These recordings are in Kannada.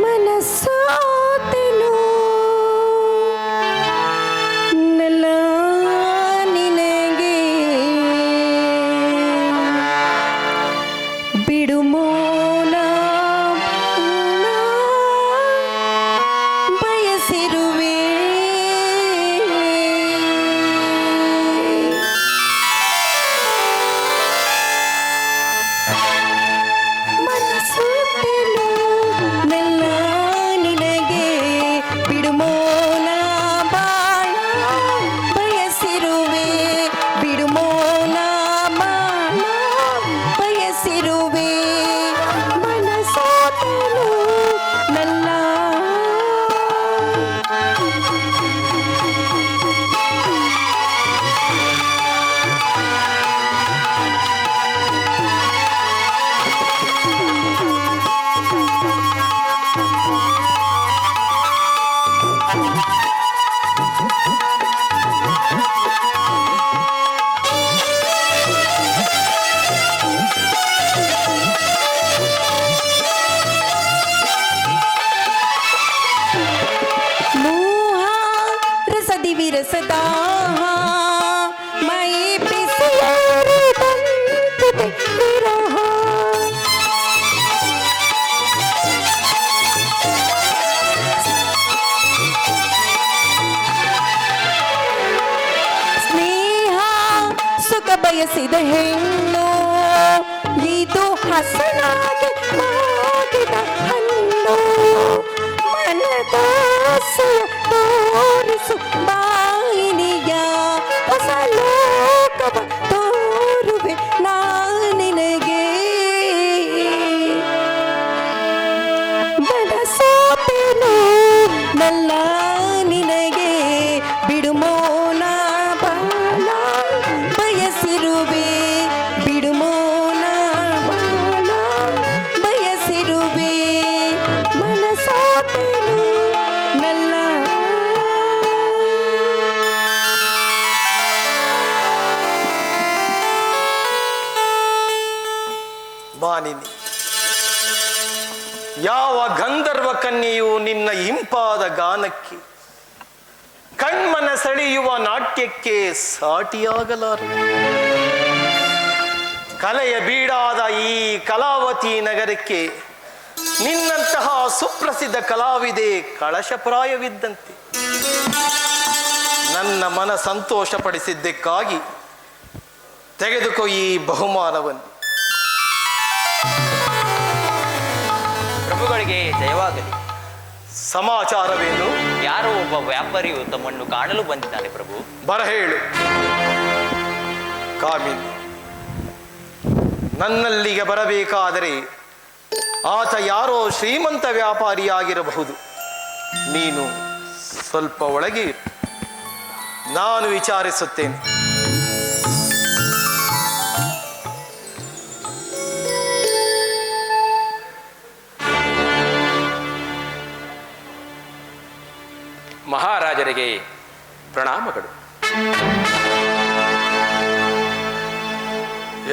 ಮನಸ್ಸಾತೆನು ನಲ್ಲ ನಿನಗೆ ಬಿಡುಮೋನ ಬಯಸಿರುವೆ ಮನಸ್ಸಾತೆನು ನಲ್ಲ ನಿನಗೆ ಬಿಡುಮೋನ ಬಾಳ ಬಯಸಿರುವೆ ಬಿಡುಮೋನ ಬಾಳ ಬಯಸಿರುವೆ ಮನಸ್ಸಾತೆನು ನಲ್ಲ ಮೋಹ ರಸದಿ ವಿರಸದಾಹ ಮೈ ಬಿಸಿಯಾರಿದಂತಿದೆ ವಿರಹ ಸ್ನೇಹ ಸುಖ ಬಯಸಿದ ಹೆಣ್ಣು ಇದು ಹಸನಾಗಿ ಮಾಡಿದ ಹಣ್ಣು ಮನದಾಸೆಯ ತೋರಿಸು ಬಾಯಿನಿಯ ಹೊಸ ಲೋಕವ ತೋರುವೆ ನಿನಗೆ ಮನಸ್ಸಾತೆನು ನಲ್ಲ ನಿನಗೆ ಬಿಡುಮೋನ ಬಾಳ ಬಯಸಿರುವೆ ಬಿಡುಮೋನ ಬಾಳ ಬಯಸಿರುವೆ ಮನಸ್ಸಾತೆನು ನಲ್ಲ ಮಾನಿನಿ, ಯಾವ ಗಂಧರ್ವ ಕನ್ಯೆಯು ನಿನ್ನ ಇಂಪಾದ ಗಾನಕ್ಕೆ ಕಣ್ಮನ ಸೆಳೆಯುವ ನಾಟ್ಯಕ್ಕೆ ಸಾಟಿಯಾಗಲಾರು. ಕಲೆಯ ಬೀಡಾದ ಈ ಕಲಾವತಿ ನಗರಕ್ಕೆ ನಿನ್ನಂತಹ ಸುಪ್ರಸಿದ್ಧ ಕಲಾವಿದೆ ಕಳಶಪ್ರಾಯವಿದ್ದಂತೆ. ನನ್ನ ಮನ ಸಂತೋಷಪಡಿಸಿದ್ದಕ್ಕಾಗಿ ತೆಗೆದುಕೋ ಈ ಬಹುಮಾನವನ್ನು. ಪ್ರಭುಗಳಿಗೆ ಜಯವಾಗಲಿ. ಸಮಾಚಾರವೇನು? ಯಾರೋ ಒಬ್ಬ ವ್ಯಾಪಾರಿಯು ತಮ್ಮನ್ನು ಕಾಣಲು ಬಂದಿದ್ದಾನೆ ಪ್ರಭು. ಬರ ಹೇಳು. ಕಾಮಿನಿ, ನನ್ನಲ್ಲಿಗೆ ಬರಬೇಕಾದರೆ ಆತ ಯಾರೋ ಶ್ರೀಮಂತ ವ್ಯಾಪಾರಿಯಾಗಿರಬಹುದು. ನೀನು ಸ್ವಲ್ಪ ಒಳಗೆ ಇರು, ನಾನು ವಿಚಾರಿಸುತ್ತೇನೆ. ಮಹಾರಾಜರಿಗೆ ಪ್ರಣಾಮಗಳು.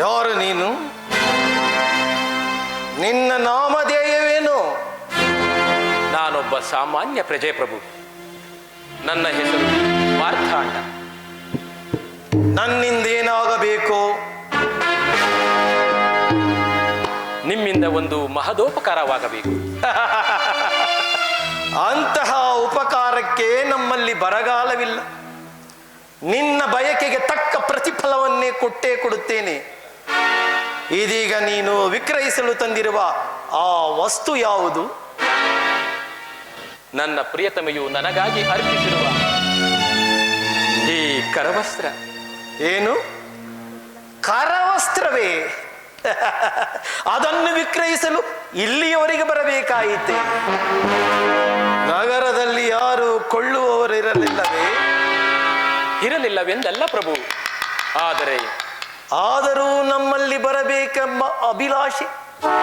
ಯಾರು ನೀನು? ನಿನ್ನ ನಾಮಧೇಯವೇನು? ನಾನೊಬ್ಬ ಸಾಮಾನ್ಯ ಪ್ರಜೆ ಪ್ರಭು. ನನ್ನ ಹೆಸರು ಮಾರ್ಥಾಂಡ. ನನ್ನಿಂದೇನಾಗಬೇಕು? ನಿಮ್ಮಿಂದ ಒಂದು ಮಹದೋಪಕಾರವಾಗಬೇಕು. ಅಂತಹ ಉಪಕಾರಕ್ಕೆ ನಮ್ಮಲ್ಲಿ ಬರಗಾಲವಿಲ್ಲ. ನಿನ್ನ ಬಯಕೆಗೆ ತಕ್ಕ ಪ್ರತಿಫಲವನ್ನೇ ಕೊಟ್ಟೇ ಕೊಡುತ್ತೇನೆ. ಇದೀಗ ನೀನು ವಿಕ್ರಯಿಸಲು ತಂದಿರುವ ಆ ವಸ್ತು ಯಾವುದು? ನನ್ನ ಪ್ರಿಯತಮೆಯು ನನಗಾಗಿ ಅರ್ಪಿಸಿರುವ ಈ ಕರವಸ್ತ್ರ. ಏನು? ಕರವಸ್ತ್ರವೇ? ಅದನ್ನು ವಿಕ್ರಯಿಸಲು ಇಲ್ಲಿಯವರೆಗೆ ಬರಬೇಕಾಯಿತೆ. ನಗರದಲ್ಲಿ ಯಾರು ಕೊಳ್ಳುವವರಿರಲಿಲ್ಲವೇ? ಇರಲಿಲ್ಲವೆಂದಲ್ಲ ಪ್ರಭು. ಆದರೂ ನಮ್ಮಲ್ಲಿ ಬರಬೇಕೆಂಬ ಅಭಿಲಾಷೆ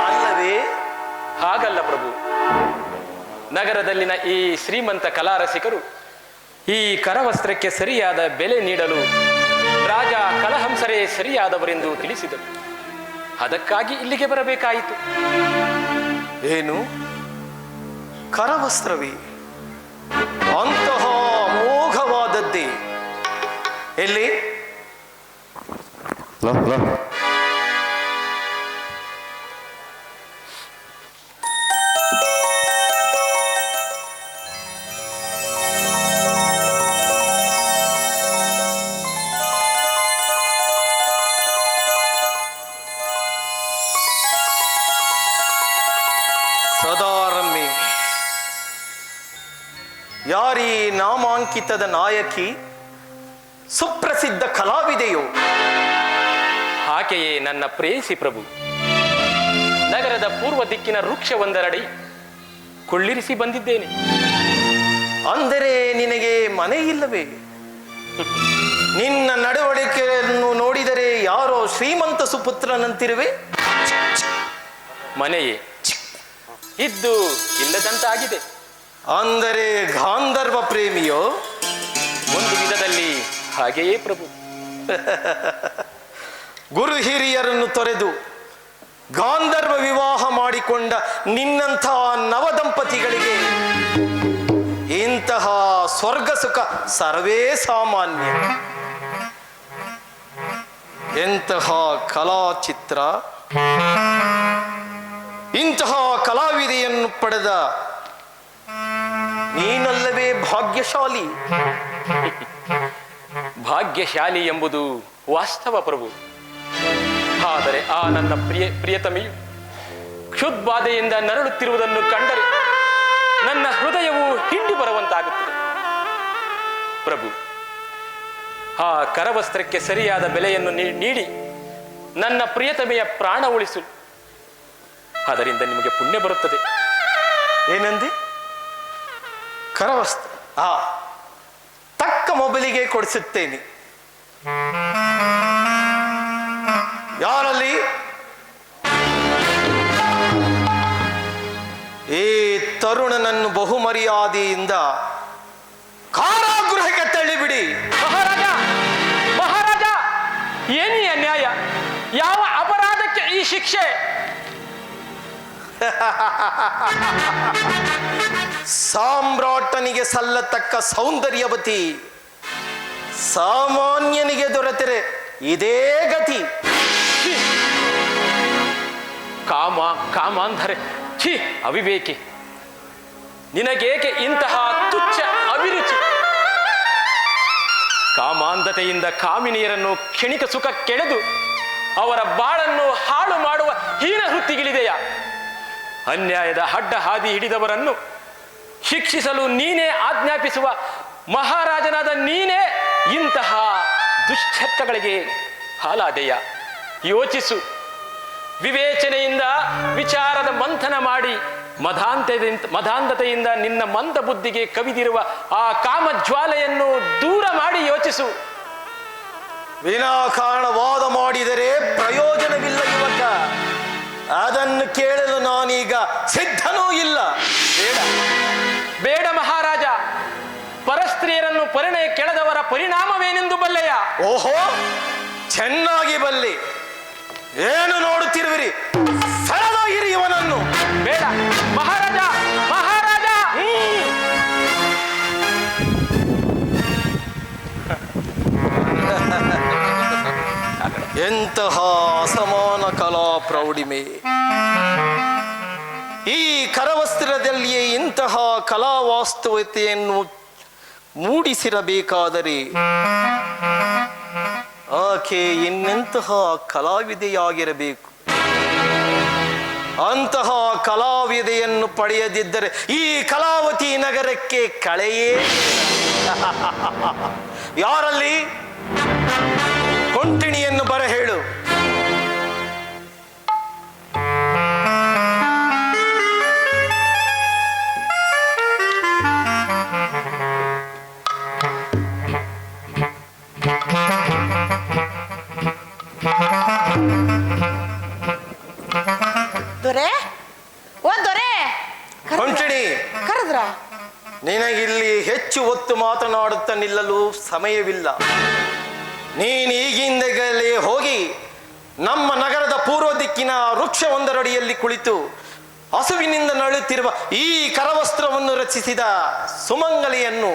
ಅಲ್ಲವೇ? ಹಾಗಲ್ಲ ಪ್ರಭು. ನಗರದಲ್ಲಿನ ಈ ಶ್ರೀಮಂತ ಕಲಾರಸಿಕರು ಈ ಕರವಸ್ತ್ರಕ್ಕೆ ಸರಿಯಾದ ಬೆಲೆ ನೀಡಲು ರಾಜ ಕಲಹಂಸರೇ ಸರಿಯಾದವರೆಂದು ತಿಳಿಸಿದರು. ಅದಕ್ಕಾಗಿ ಇಲ್ಲಿಗೆ ಬರಬೇಕಾಯಿತು. ಏನು ಕರವಸ್ತ್ರವೇ? ಅಂತಹ ಅಮೋಘವಾದದ್ದೇ. ಎಲ್ಲಿ? ಸದಾರಮ್ಮೆ, ಯಾರೀ ನಾಮಾಂಕಿತದ ನಾಯಕಿ, ಸುಪ್ರಸಿದ್ಧ ಕಲಾವಿದೆಯೋ? ಆಕೆಯೇ ನನ್ನ ಪ್ರೇಯಸಿ ಪ್ರಭು. ನಗರದ ಪೂರ್ವ ದಿಕ್ಕಿನ ವೃಕ್ಷವೊಂದರಡಿ ಕೊಳ್ಳಿರಿಸಿ ಬಂದಿದ್ದೇನೆ. ಅಂದರೆ ನಿನಗೆ ಮನೆ ಇಲ್ಲವೇ? ನಿನ್ನ ನಡವಳಿಕೆಯನ್ನು ನೋಡಿದರೆ ಯಾರೋ ಶ್ರೀಮಂತ ಸುಪುತ್ರನಂತಿರುವೆ. ಮನೆಯೇ ಇದ್ದು ಇಲ್ಲದಂತಾಗಿದೆ. ಅಂದರೆ ಗಾಂಧರ್ವ ಪ್ರೇಮಿಯೋ? ಒಂದು ವಿಧದಲ್ಲಿ ಹಾಗೆಯೇ ಪ್ರಭು. ಗುರು ಹಿರಿಯರನ್ನು ತೊರೆದು ಗಾಂಧರ್ವ ವಿವಾಹ ಮಾಡಿಕೊಂಡ ನಿನ್ನಂತಹ ನವದಂಪತಿಗಳಿಗೆ ಇಂತಹ ಸ್ವರ್ಗ ಸುಖ ಸರ್ವೇ ಸಾಮಾನ್ಯ. ಎಂತಹ ಕಲಾಚಿತ್ರ! ಇಂತಹ ಕಲಾವಿದೆಯನ್ನು ಪಡೆದ ನೀನಲ್ಲವೇ ಭಾಗ್ಯಶಾಲಿ? ಭಾಗ್ಯಶಾಲಿ ಎಂಬುದು ವಾಸ್ತವ ಪ್ರಭು. ಆದರೆ ಆ ನನ್ನ ಪ್ರಿಯತಮೆಯು ಕ್ಷುದ್ಬಾಧೆಯಿಂದ ನರಳುತ್ತಿರುವುದನ್ನು ಕಂಡರೆ ನನ್ನ ಹೃದಯವು ಹಿಂಡಿ ಬರುವಂತಾಗುತ್ತದೆ ಪ್ರಭು. ಆ ಕರವಸ್ತ್ರಕ್ಕೆ ಸರಿಯಾದ ಬೆಲೆಯನ್ನು ನೀಡಿ ನನ್ನ ಪ್ರಿಯತಮೆಯ ಪ್ರಾಣ ಉಳಿಸು. ಅದರಿಂದ ನಿಮಗೆ ಪುಣ್ಯ ಬರುತ್ತದೆ. ಏನಂದೆ? ಕರವಸ್ತ್ರ? ತಕ್ಕ ಮೊಬಲಿಗೆ ಕೊಡಿಸುತ್ತೇನೆ. ಯಾರಲ್ಲಿ? ಈ ತರುಣನನ್ನು ಬಹುಮರ್ಯಾದೆಯಿಂದ ಕಾರಾಗೃಹಕ್ಕೆ ತಳ್ಳಿಬಿಡಿ. ಮಹಾರಾಜ, ಮಹಾರಾಜ, ಏನಿ ಅನ್ಯಾಯ? ಯಾವ ಅಪರಾಧಕ್ಕೆ ಈ ಶಿಕ್ಷೆ? ಸಾಮ್ರಾಟನಿಗೆ ಸಲ್ಲತಕ್ಕ ಸೌಂದರ್ಯವತಿ ಸಾಮಾನ್ಯನಿಗೆ ದೊರೆತರೆ ಇದೇ ಗತಿ. ಕಾಮಾಂಧರೆ, ಛೀ ಅವಿವೇಕಿ, ನಿನಗೇಕೆ ಇಂತಹ ತುಚ್ಛ ಅಭಿರುಚಿ? ಕಾಮಾಂಧತೆಯಿಂದ ಕಾಮಿನಿಯರನ್ನು ಕ್ಷಣಿಕ ಸುಖ ಕೆಳೆದು ಅವರ ಬಾಳನ್ನು ಹಾಳು ಮಾಡುವ ಹೀನ ವೃತ್ತಿಗಿಳಿದೆಯಾ? ಅನ್ಯಾಯದ ಅಡ್ಡ ಹಾದಿ ಹಿಡಿದವರನ್ನು ಶಿಕ್ಷಿಸಲು ನೀನೇ ಆಜ್ಞಾಪಿಸುವ ಮಹಾರಾಜನಾದ ನೀನೇ ಇಂತಹ ದುಶ್ಚರ್ಯಗಳಿಗೆ ಹಾಲಾದೆಯ? ಯೋಚಿಸು. ವಿವೇಚನೆಯಿಂದ ವಿಚಾರದ ಮಂಥನ ಮಾಡಿ ಮದಾಂಧತೆಯಿಂದ ನಿನ್ನ ಮಂದ ಬುದ್ಧಿಗೆ ಕವಿದಿರುವ ಆ ಕಾಮಜ್ವಾಲೆಯನ್ನು ದೂರ ಮಾಡಿ ಯೋಚಿಸು. ವಿನಾಕಾರಣ ವಾದ ಮಾಡಿದರೆ ಪ್ರಯೋಜನವಿಲ್ಲ ಯುವಕ. ಅದನ್ನು ಕೇಳಲು ನಾನೀಗ ಸಿದ್ಧನೂ ಇಲ್ಲ. ಬೇಡ ಬೇಡ ಮಹಾರಾಜ. ಪರಸ್ತ್ರೀಯರನ್ನು ಪರಿಣಯ ಕೆಳೆದವರ ಪರಿಣಾಮವೇನೆಂದು ಬಲ್ಲೆಯ? ಓಹೋ, ಚೆನ್ನಾಗಿ ಬಲ್ಲೆ. ಏನು ನೋಡುತ್ತಿರುವಿರಿ? ಸರಳಾಗಿರಿ ಇವನನ್ನು. ಬೇಡ ಮಹಾರಾಜ, ಮಹಾರಾಜ. ಎಂತಹ ಅಸಮಾನ ಕಲಾ ಪ್ರೌಢಿಮೆ! ಈ ಕರವಸ್ತ್ರದಲ್ಲಿಯೇ ಇಂತಹ ಕಲಾ ವಾಸ್ತವತೆಯನ್ನು ಮೂಡಿಸಿರಬೇಕಾದರೆ ಆಕೆ ಇನ್ನೆಂತಹ ಕಲಾವಿದೆಯಾಗಿರಬೇಕು. ಅಂತಹ ಕಲಾವಿದೆಯನ್ನು ಪಡೆಯದಿದ್ದರೆ ಈ ಕಲಾವತಿ ನಗರಕ್ಕೆ ಕಳೆಯೇ. ಯಾರಲ್ಲಿ? ಕೊಂಟಿಣಿಯನ್ನು ಬರ ಹೇಳು. ದೊರೆ, ಓ ದೊರೆ, ಕೊಂಟಿಣಿ, ಕರೆದ್ರ? ನಿನಗಿಲ್ಲಿ ಹೆಚ್ಚು ಹೊತ್ತು ಮಾತನಾಡುತ್ತಾ ನಿಲ್ಲಲು ಸಮಯವಿಲ್ಲ. ನೀನು ಈಗಿಂದಲೇ ಹೋಗಿ ನಮ್ಮ ನಗರದ ಪೂರ್ವ ದಿಕ್ಕಿನ ವೃಕ್ಷವೊಂದರಡಿಯಲ್ಲಿ ಕುಳಿತು ಹಸುವಿನಿಂದ ನಳುತ್ತಿರುವ ಈ ಕರವಸ್ತ್ರವನ್ನು ರಚಿಸಿದ ಸುಮಂಗಲಿಯನ್ನು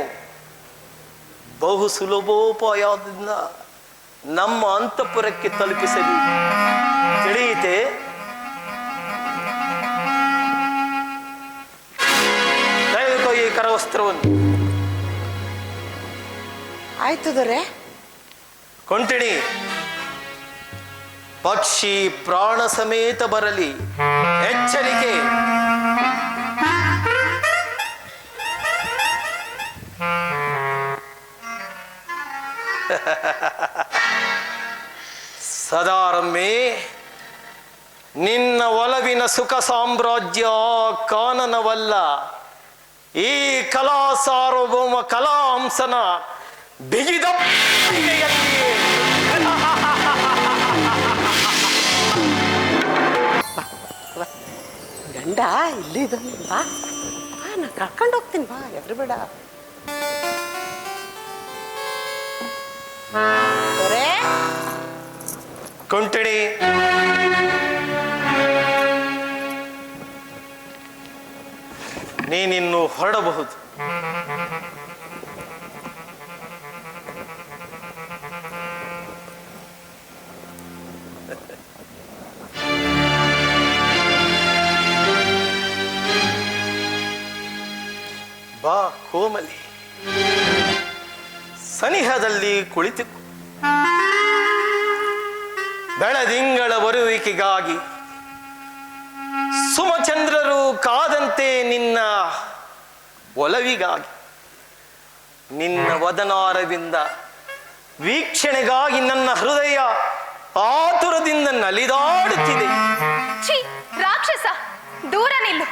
ಬಹು ಸುಲಭೋಪಾಯದಿಂದ ನಮ್ಮ ಅಂತಃಪುರಕ್ಕೆ ತಲುಪಿಸಲಿ. ತಿಳಿಯಿತೆ? ತೆಗೆದುಕೋ ಈ ಕರವಸ್ತ್ರವನ್ನು. ಆಯ್ತು ದೊರೆ. ಕೊಂಟಿಣಿ, ಪಕ್ಷಿ ಪ್ರಾಣ ಸಮೇತ ಬರಲಿ. ಎಚ್ಚರಿಕೆ. ಸದಾರಮ್ಮೆ, ನಿನ್ನ ಒಲವಿನ ಸುಖ ಸಾಮ್ರಾಜ್ಯ ಕಾನನವಲ್ಲ, ಈ ಕಲಾ ಸಾರ್ವಭೌಮ ಕಲಾಹಂಸನ ಬಿಗಿದ ಗಂಡ ಇಲ್ಲಿದ್ದಾನೆ. ಬಾ ಬಾ, ನಾ ಕರ್ಕೊಂಡು ಹೋಗ್ತೀನಿ. ಬಾ, ಎದ್ರು ಬೇಡ. ದೊರೆ, ಕೊಂಟಿಣಿ, ನೀನಿನ್ನು ಹೊರಡಬಹುದು. ಬಾ ಕೋಮಲಿ, ಸನಿಹದಲ್ಲಿ ಕುಳಿತು ಬೆಳದಿಂಗಳ ಬರುವಿಕೆಗಾಗಿ ಸುಮಚಂದ್ರರು ಕಾದಂತೆ ನಿನ್ನ ಒಲವಿಗಾಗಿ, ನಿನ್ನ ವದನಾರವಿಂದ ವೀಕ್ಷಣೆಗಾಗಿ ನನ್ನ ಹೃದಯ ಆತುರದಿಂದ ನಲಿದಾಡುತ್ತಿದೆ. ಛೀ, ರಾಕ್ಷಸ, ದೂರ ನಿಲ್ಲು.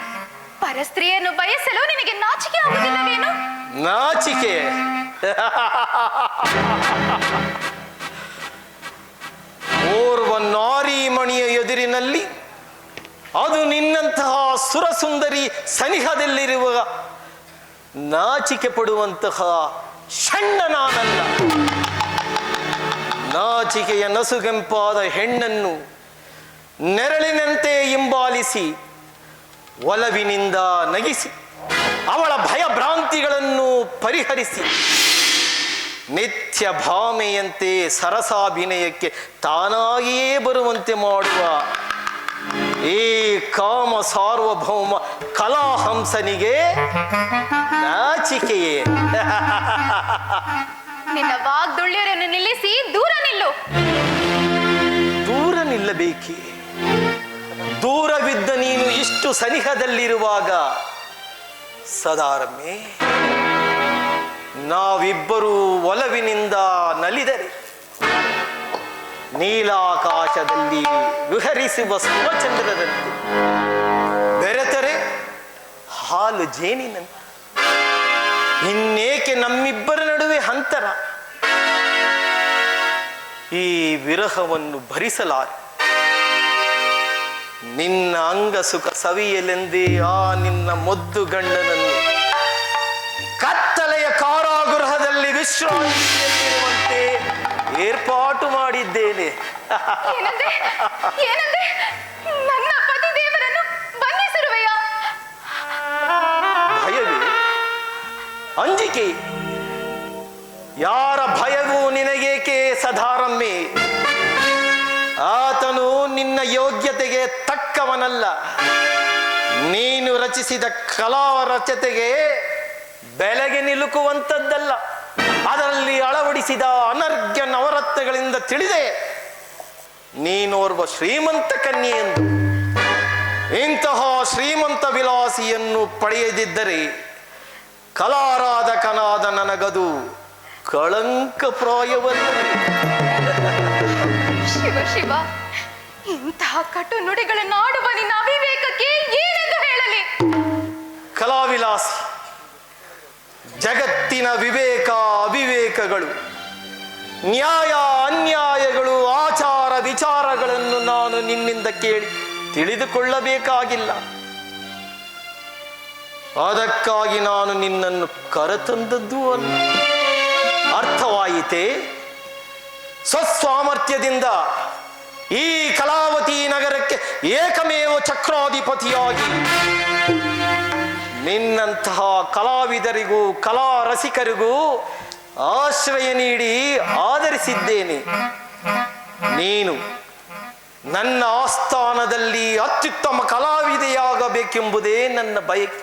ಪರಸ್ತ್ರೀಯನ್ನು ಬಯಸಲು ನಿನಗೆ ನಾಚಿಕೆ ಆಗುವುದಿಲ್ಲವೇನು? ನಾಚಿಕೆ? ಓರ್ವ ನಾರಿಮಣಿಯ ಎದುರಿನಲ್ಲಿ, ಅದು ನಿನ್ನಂತಹ ಸುರಸುಂದರಿ ಸನಿಹದಲ್ಲಿರುವ ನಾಚಿಕೆ ಪಡುವಂತಹ ಷಣ್ಣ ನಾನಲ್ಲ. ನಾಚಿಕೆಯ ನಸುಗೆಂಪಾದ ಹೆಣ್ಣನ್ನು ನೆರಳಿನಂತೆ ಹಿಂಬಾಲಿಸಿ ಒಲವಿನಿಂದ ನಗಿಸಿ ಅವಳ ಭಯಭ್ರಾಂತಿಗಳನ್ನು ಪರಿಹರಿಸಿ ನಿತ್ಯ ಭಾಮೆಯಂತೆ ಸರಸಾಭಿನಯಕ್ಕೆ ತಾನಾಗಿಯೇ ಬರುವಂತೆ ಮಾಡುವ ಈ ಕಾಮ ಸಾರ್ವಭೌಮ ಕಲಾಹಂಸನಿಗೆ ನಾಚಿಕೆಯೇ? ನಿನ್ನ ವಾಗ್ದುಳ್ಯರನ್ನು ನಿಲ್ಲಿಸಿ ದೂರ ನಿಲ್ಲು. ದೂರ ನಿಲ್ಲಬೇಕೇ? ದೂರವಿದ್ದ ನೀನು ಇಷ್ಟು ಸನಿಹದಲ್ಲಿರುವಾಗ ಸದಾರಮ್ಮೆ, ನಾವಿಬ್ಬರೂ ಒಲವಿನಿಂದ ನಲಿದರೆ ನೀಲಾಕಾಶದಲ್ಲಿ ವಿಹರಿಸುವ ಸುಮಚಂದ್ರರಂತೆ, ಬೆರೆತರೆ ಹಾಲು ಜೇನಿನಂತೆ, ಇನ್ನೇಕೆ ನಮ್ಮಿಬ್ಬರ ನಡುವೆ ಅಂತರ? ಈ ವಿರಹವನ್ನು ಭರಿಸಲಾರೆ. ನಿನ್ನ ಅಂಗ ಸುಖ ಸವಿಯಲೆಂದೇ ಆ ನಿನ್ನ ಮೊದ್ದು ಗಂಡನನ್ನು ಕತ್ತಲೆಯ ಕಾರಾಗೃಹದಲ್ಲಿ ವಿಶ್ರಾಂತಿಯಲ್ಲಿರುವಂತೆ ಏರ್ಪಾಟು ಮಾಡಿದ್ದೇನೆ. ಏನಂದೆ? ಏನಂದೆ? ನನ್ನ ಪತಿ ದೇವರನ್ನು ಬಂಧಿಸಿರುವೆಯಾ? ಭಯವೇ? ಅಂಜಿಕೆ? ಯಾರ ಭಯವೂ ನಿನಗೇಕೆ ಸದಾರಮ್ಮೆ? ಆತನು ನಿನ್ನ ಯೋಗ್ಯತೆಗೆ ತಕ್ಕವನಲ್ಲ. ನೀನು ರಚಿಸಿದ ಕಲಾ ರಚತೆಗೆ ಬೆಲೆಗೆ ನಿಲುಕುವಂಥದ್ದಲ್ಲ. ಅದರಲ್ಲಿ ಅಳವಡಿಸಿದ ಅನರ್ಘ್ಯ ನವರತ್ನಗಳಿಂದ ತಿಳಿದೆ ನೀನೋರ್ವ ಶ್ರೀಮಂತ ಕನ್ಯೆ ಎಂದು. ಇಂತಹ ಶ್ರೀಮಂತ ವಿಲಾಸಿಯನ್ನು ಪಡೆಯದಿದ್ದರೆ ಕಲಾರಾಧಕನಾದ ನನಗದು ಕಳಂಕಪ್ರಾಯವಲ್ಲ. ಶಿವ ಶಿವ, ಇಂತಹ ಕಟು ನುಡಿಗಳನ್ನು ಆಡುವ ನಿನ್ನ ಅವಿವೇಕಕ್ಕೆ ಏನೆಂದು ಹೇಳಲಿ? ಕಲಾವಿಲಾಸಿ, ಜಗತ್ತಿನ ವಿವೇಕ ಅವಿವೇಕಗಳು, ನ್ಯಾಯ ಅನ್ಯಾಯಗಳು, ಆಚಾರ ವಿಚಾರಗಳನ್ನು ನಾನು ನಿನ್ನಿಂದ ಕೇಳಿ ತಿಳಿದುಕೊಳ್ಳಬೇಕಾಗಿಲ್ಲ. ಅದಕ್ಕಾಗಿ ನಾನು ನಿನ್ನನ್ನು ಕರೆತಂದದ್ದು ಅಲ್ಲ. ಅರ್ಥವಾಯಿತೇ? ಸ್ವಸ್ವಾಮರ್ಥ್ಯದಿಂದ ಈ ಕಲಾವತಿ ನಗರಕ್ಕೆ ಏಕಮೇವ ಚಕ್ರಾಧಿಪತಿಯಾಗಿ ನಿನ್ನಂತಹ ಕಲಾವಿದರಿಗೂ ಕಲಾ ರಸಿಕರಿಗೂ ಆಶ್ರಯ ನೀಡಿ ಆದರಿಸಿದ್ದೇನೆ. ನೀನು ನನ್ನ ಆಸ್ಥಾನದಲ್ಲಿ ಅತ್ಯುತ್ತಮ ಕಲಾವಿದೆಯಾಗಬೇಕೆಂಬುದೇ ನನ್ನ ಬಯಕೆ.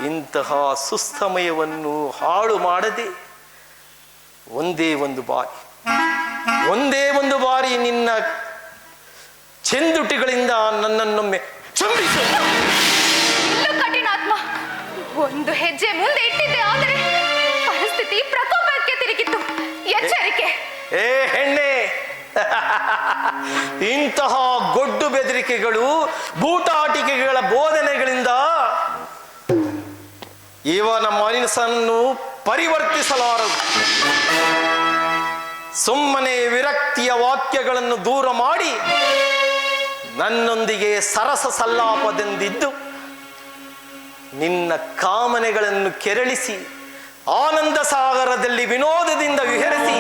ಇಂತಹ ಸುಸ್ತಮಯವನ್ನು ಹಾಳು ಮಾಡದೆ ಒಂದೇ ಒಂದು ಬಾರಿ ನಿನ್ನ ಚೆಂದುಟಿಗಳಿಂದ ನನ್ನನ್ನೊಮ್ಮೆ ಚುಂಬಿಸು. ಕಠಿಣಾತ್ಮ, ಒಂದು ಹೆಜ್ಜೆ ಮುಂದೆ ಇಟ್ಟಿದ್ದೆ, ಆದರೆ ಪರಿಸ್ಥಿತಿ ಪ್ರಕೋಪಕ್ಕೆ ತಿರುಗಿತ್ತು. ಎಚ್ಚರಿಕೆ. ಏ ಹೆಣ್ಣೆ, ಇಂತಹ ಗೊಡ್ಡು ಬೆದರಿಕೆಗಳು ಬೂಟಾಟಿಕೆಗಳ ಬೋಧನೆಗಳಿಂದ ಇವನ ಮನಸ್ಸನ್ನು ಪರಿವರ್ತಿಸಲಾರದು. ಸುಮ್ಮನೆ ವಿರಕ್ತಿಯ ವಾಕ್ಯಗಳನ್ನು ದೂರ ಮಾಡಿ ನನ್ನೊಂದಿಗೆ ಸರಸ ಸಲ್ಲಾಪದಿಂದಿದ್ದು ನಿನ್ನ ಕಾಮನೆಗಳನ್ನು ಕೆರಳಿಸಿ ಆನಂದ ಸಾಗರದಲ್ಲಿ ವಿನೋದದಿಂದ ವಿಹರಿಸಿ